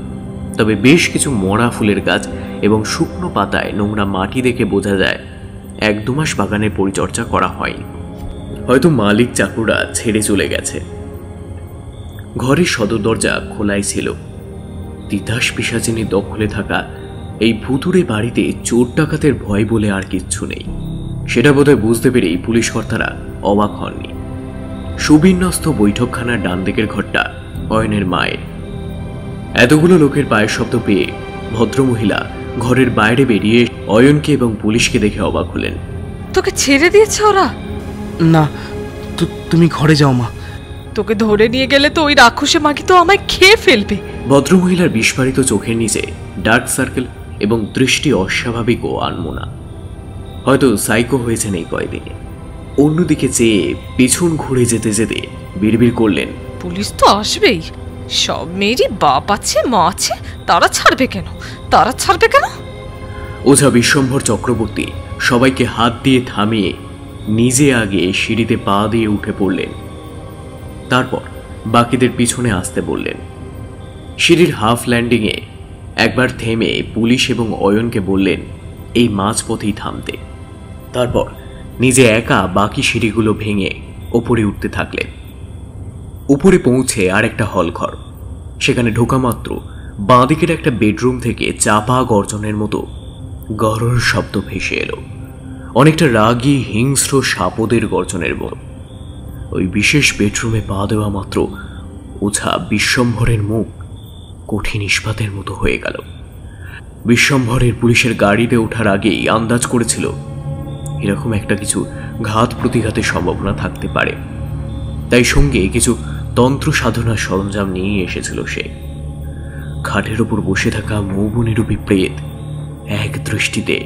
তবে বেশ কিছু মরা ফুলের গাছ এবং শুকনো পাতায় নোংরা মাটি দেখে বোঝা যায় 1-2 মাস বাগানের পরিচর্যা করা হয়নি। হয়তো মালিক চাকররা ছেড়ে চলে গেছে। ঘরের সদর দরজা খোলাই ছিল। তিতাস পিশাচিনীর দখলে থাকা এই ভুতুড়ে বাড়িতে চোর ডাকাতের ভয় বলে আর কিচ্ছু নেই, সেটা বোধহয় বুঝতে পেরেই পুলিশ কর্তারা অবাক হননি। সুবিন্যস্ত বৈঠকখানার ডান দিকের ঘরটা অয়নের মায়ের। এতগুলো লোকের পায়ের শব্দ পেয়ে ভদ্রমহিলা ঘরের বাইরে বেরিয়ে অয়নকে এবং পুলিশকে দেখে অবাক হলেন। তোকে ছেড়ে দিয়েছে ওরা? না, তুমি ঘরে যাও মা। তোকে ধরে নিয়ে গেলে তো ওই রাক্ষসে মাগি তো আমায় খেয়ে ফেলবে। ভদ্রমহিলার বিস্ফারিত চোখের নিচে ডার্ক সার্কেল এবং দৃষ্টি অস্বাভাবিক ও আনমনা। হয়তো সাইকো হয়েছেন এই কয়দিনে। অন্যদিকে চেয়ে পিছন ঘুরে যেতে যেতে বিড়বিড় করলেন, পুলিশ তো আসবেই, সব মেয়েরই বাপ আছে মা আছে, তারা ছাড়বে কেন? ওঝা বিশ্বম্ভর চক্রবর্তী সবাইকে হাত দিয়ে থামিয়ে নিজে আগে সিঁড়িতে পা দিয়ে উঠে পড়লেন। তারপর বাকিদের পিছনে আসতে বললেন। সিঁড়ির হাফ ল্যান্ডিংয়ে একবার থেমে পুলিশ এবং অয়নকে বললেন এই মাঝপথেই থামতে। তারপর নিজে একা বাকি সিঁড়িগুলো ভেঙে ওপরে উঠতে থাকলেন। উপরে পৌঁছে আর একটা হলঘর। সেখানে ঢোকা মাত্র বাঁদিকের একটা বেডরুম থেকে চাপা গর্জনের মতো গরর শব্দ ভেসে এলো, অনেকটা রাগী হিংস্র সাপদের গর্জনের মতো। ওই বিশেষ বেডরুমে পা দেওয়া মাত্র ওঝা বিশ্বম্ভরের মুখ কঠিন ইস্পাতের মতো হয়ে গেল। বিশ্বম্ভরের পুলিশের গাড়িতে ওঠার আগেই আন্দাজ করেছিল এরকম একটা কিছু ঘাত প্রতিঘাতের সম্ভাবনা থাকতে পারে, তাই সঙ্গে কিছু তন্ত্র সাধনার সরঞ্জাম নিয়ে এসেছিল সে। খাটের ওপর বসে থাকা মৌবনীরূপী প্রেত এক দৃষ্টিতে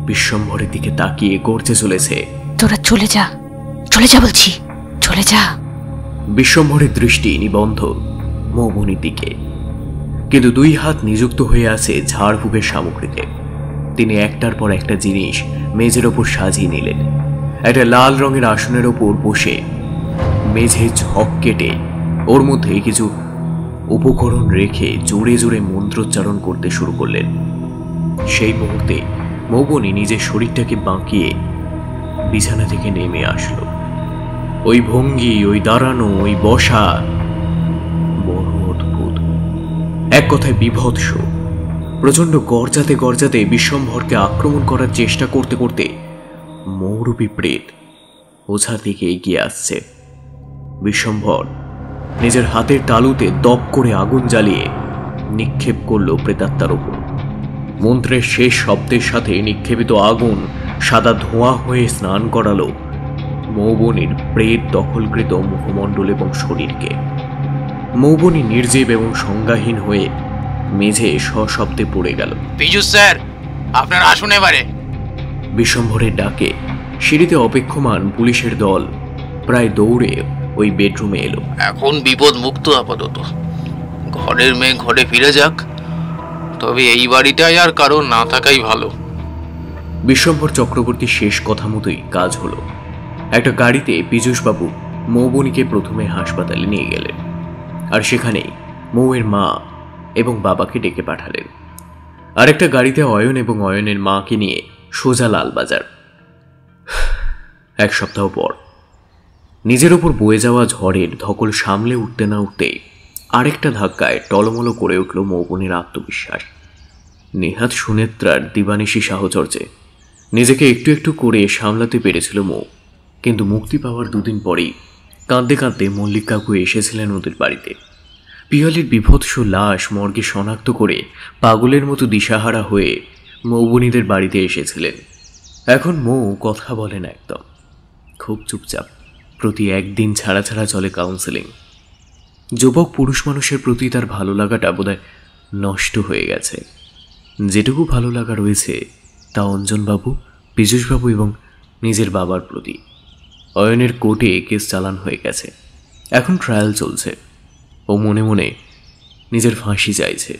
বিশ্বম্ভরের দিকে তাকিয়ে গর্জে চলেছে, তোরা চলে যা বলছি, চলে যা। বিশ্বম্ভরের দৃষ্টি নিবন্ধ মৌবনীর দিকে, কিন্তু দুই হাত নিযুক্ত হয়ে আছে ঝাড়ফুঁকের সামগ্রীতে। তিনি একটার পর একটা জিনিস মেঝের ওপর সাজিয়ে নিলেন। একটা লাল রঙের আসনের ওপর বসে মেঝে ঝক কেটে ওর মধ্যে কিছু উপকরণ রেখে জোরে জোরে মন্ত্রোচ্চারণ করতে শুরু করলেন। সেই মুহূর্তে মৌবনী নিজের শরীরটাকে বাঁকিয়ে বিছানা থেকে নেমে আসলো। ওই ভঙ্গি, ওই দাঁড়ানো, ওই বসা বড় অদ্ভুত, এক কথায় বিভৎস। প্রচন্ড গর্জাতে গর্জাতে বিশ্বম্ভরকে আক্রমণ করার চেষ্টা করতে করতে মৌরূপী প্রেত ওঝার দিকে এগিয়ে আসছে। বিশ্বম্ভর নিজের হাতের তালুতে দপ করে আগুন জ্বালিয়ে নিক্ষেপ করলো প্রেতাত্মার ওপর। মন্ত্রের শেষ শব্দের সাথে নিক্ষেপিত আগুন সাদা ধোঁয়া হয়ে স্নান করালো মৌবনীর প্রেত দখলকৃত মুখমণ্ডল এবং শরীরকে। মৌবনী নির্জীব এবং সংজ্ঞাহীন হয়ে মেঝে সশব্দে পড়ে গেল। পীযূষ স্যার, আপনার আসুন এবারে। বিশ্বম্ভরের ডাকে সিঁড়িতে অপেক্ষমান পুলিশের দল প্রায় দৌড়ে ওই বেডরুমে এলো। এখন বিপদ মুক্ত আপাতত, ঘরের মেয়ে ঘরে ফিরে যাক, তবে এই বাড়িটায় আর কারো না থাকাই ভালো। বিশ্বম্ভর চক্রবর্তীর শেষ কথা মতোই কাজ হলো। একটা গাড়িতে পীযূষবাবু মৌবনীকে প্রথমে হাসপাতালে নিয়ে গেলেন, আর সেখানেই মৌয়ের মা এবং বাবাকে ডেকে পাঠালেন। আরেকটা গাড়িতে অয়ন এবং অয়নের মাকে নিয়ে সোজা লালবাজার। এক সপ্তাহ পর নিজের ওপর বয়ে যাওয়া ঝড়ের ধকল সামলে উঠতে না উঠতেই আরেকটা ধাক্কায় টলমলো করে উঠল মৌবনীর আত্মবিশ্বাস। নেহাত সুনেত্রার দিবানিশি সাহচর্যে নিজেকে একটু একটু করে সামলাতে পেরেছিল মৌ, কিন্তু মুক্তি পাওয়ার দুদিন পরেই কাঁদতে কাঁদতে মল্লিক কাকু এসেছিলেন ওদের বাড়িতে। পিয়ালির বিভৎস লাশ মর্গে শনাক্ত করে পাগলের মতো দিশাহারা হয়ে মৌবনীদের বাড়িতে এসেছিলেন। এখন মৌ কথা বলেন একদম, খুব চুপচাপ। প্রতি একদিন ছাড়া ছাড়া চলে কাউন্সেলিং। যুবক পুরুষ মানুষের প্রতি তার ভালো লাগাটা বোধহয় নষ্ট হয়ে গেছে। যেটুকু ভালো লাগা রয়েছে তা অঞ্জনবাবু, পীযূষবাবু এবং নিজের বাবার প্রতি। অয়নের কোর্টে কেস চালান হয়ে গেছে, এখন ট্রায়াল চলছে। ও মনে মনে নিজের ফাঁসি চাইছে।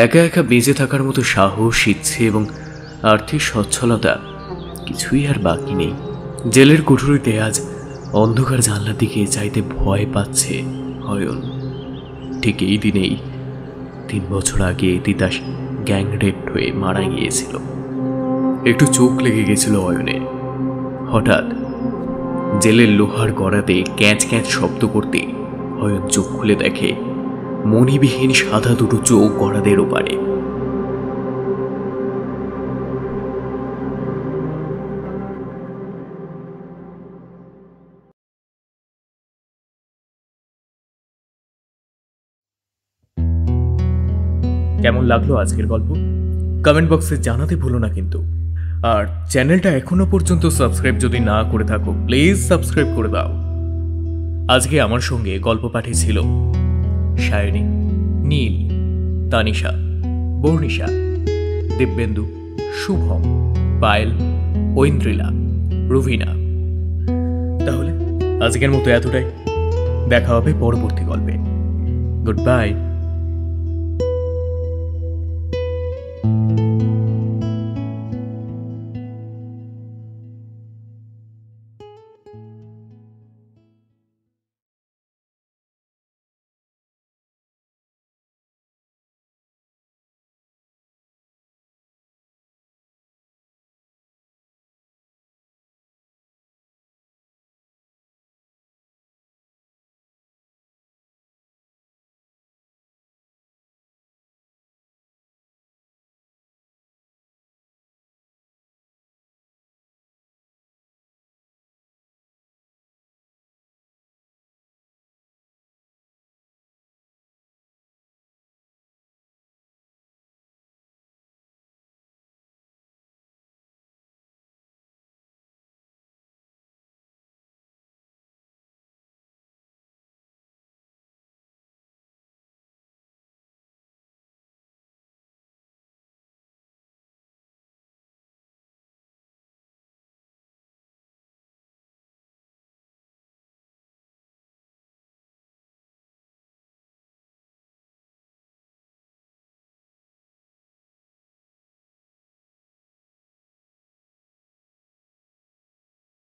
একা একা বেঁচে থাকার মতো সাহস, ইচ্ছে এবং আর্থিক সচ্ছলতা কিছুই আর বাকি নেই। জেলের কুঠুরিতে আজ অন্ধকার জানলার দিকে চাইতে ভয় পাচ্ছে অয়ন। ঠিক এই দিনেই 3 বছর আগে তিতাস গ্যাং রেপ হয়ে মারা গিয়েছিল। একটু চোখ লেগে গেছিল অয়নের। হঠাৎ জেলের লোহার গড়াতে ক্যাঁচ ক্যাঁচ শব্দ করতে অয়ন চোখ খুলে দেখে মণিবিহীন সাদা দুটো চোখ গড়াদের ওপারে। কেমন লাগলো আজকের গল্প কমেন্ট বক্সে জানাতে ভুলো না কিন্তু। আর চ্যানেলটা এখনো পর্যন্ত সাবস্ক্রাইব যদি না করে থাকো প্লিজ সাবস্ক্রাইব করে দাও। আজকে আমার সঙ্গে গল্প পাঠে ছিল সায়নী, নীল, তানিশা, বর্ণিশা, দিব্যেন্দু, শুভম, পায়েল, ঐন্দ্রিলা, রুভিনা। তাহলে আজকের মতো এতটাই, দেখা হবে পরবর্তী গল্পে। Good bye.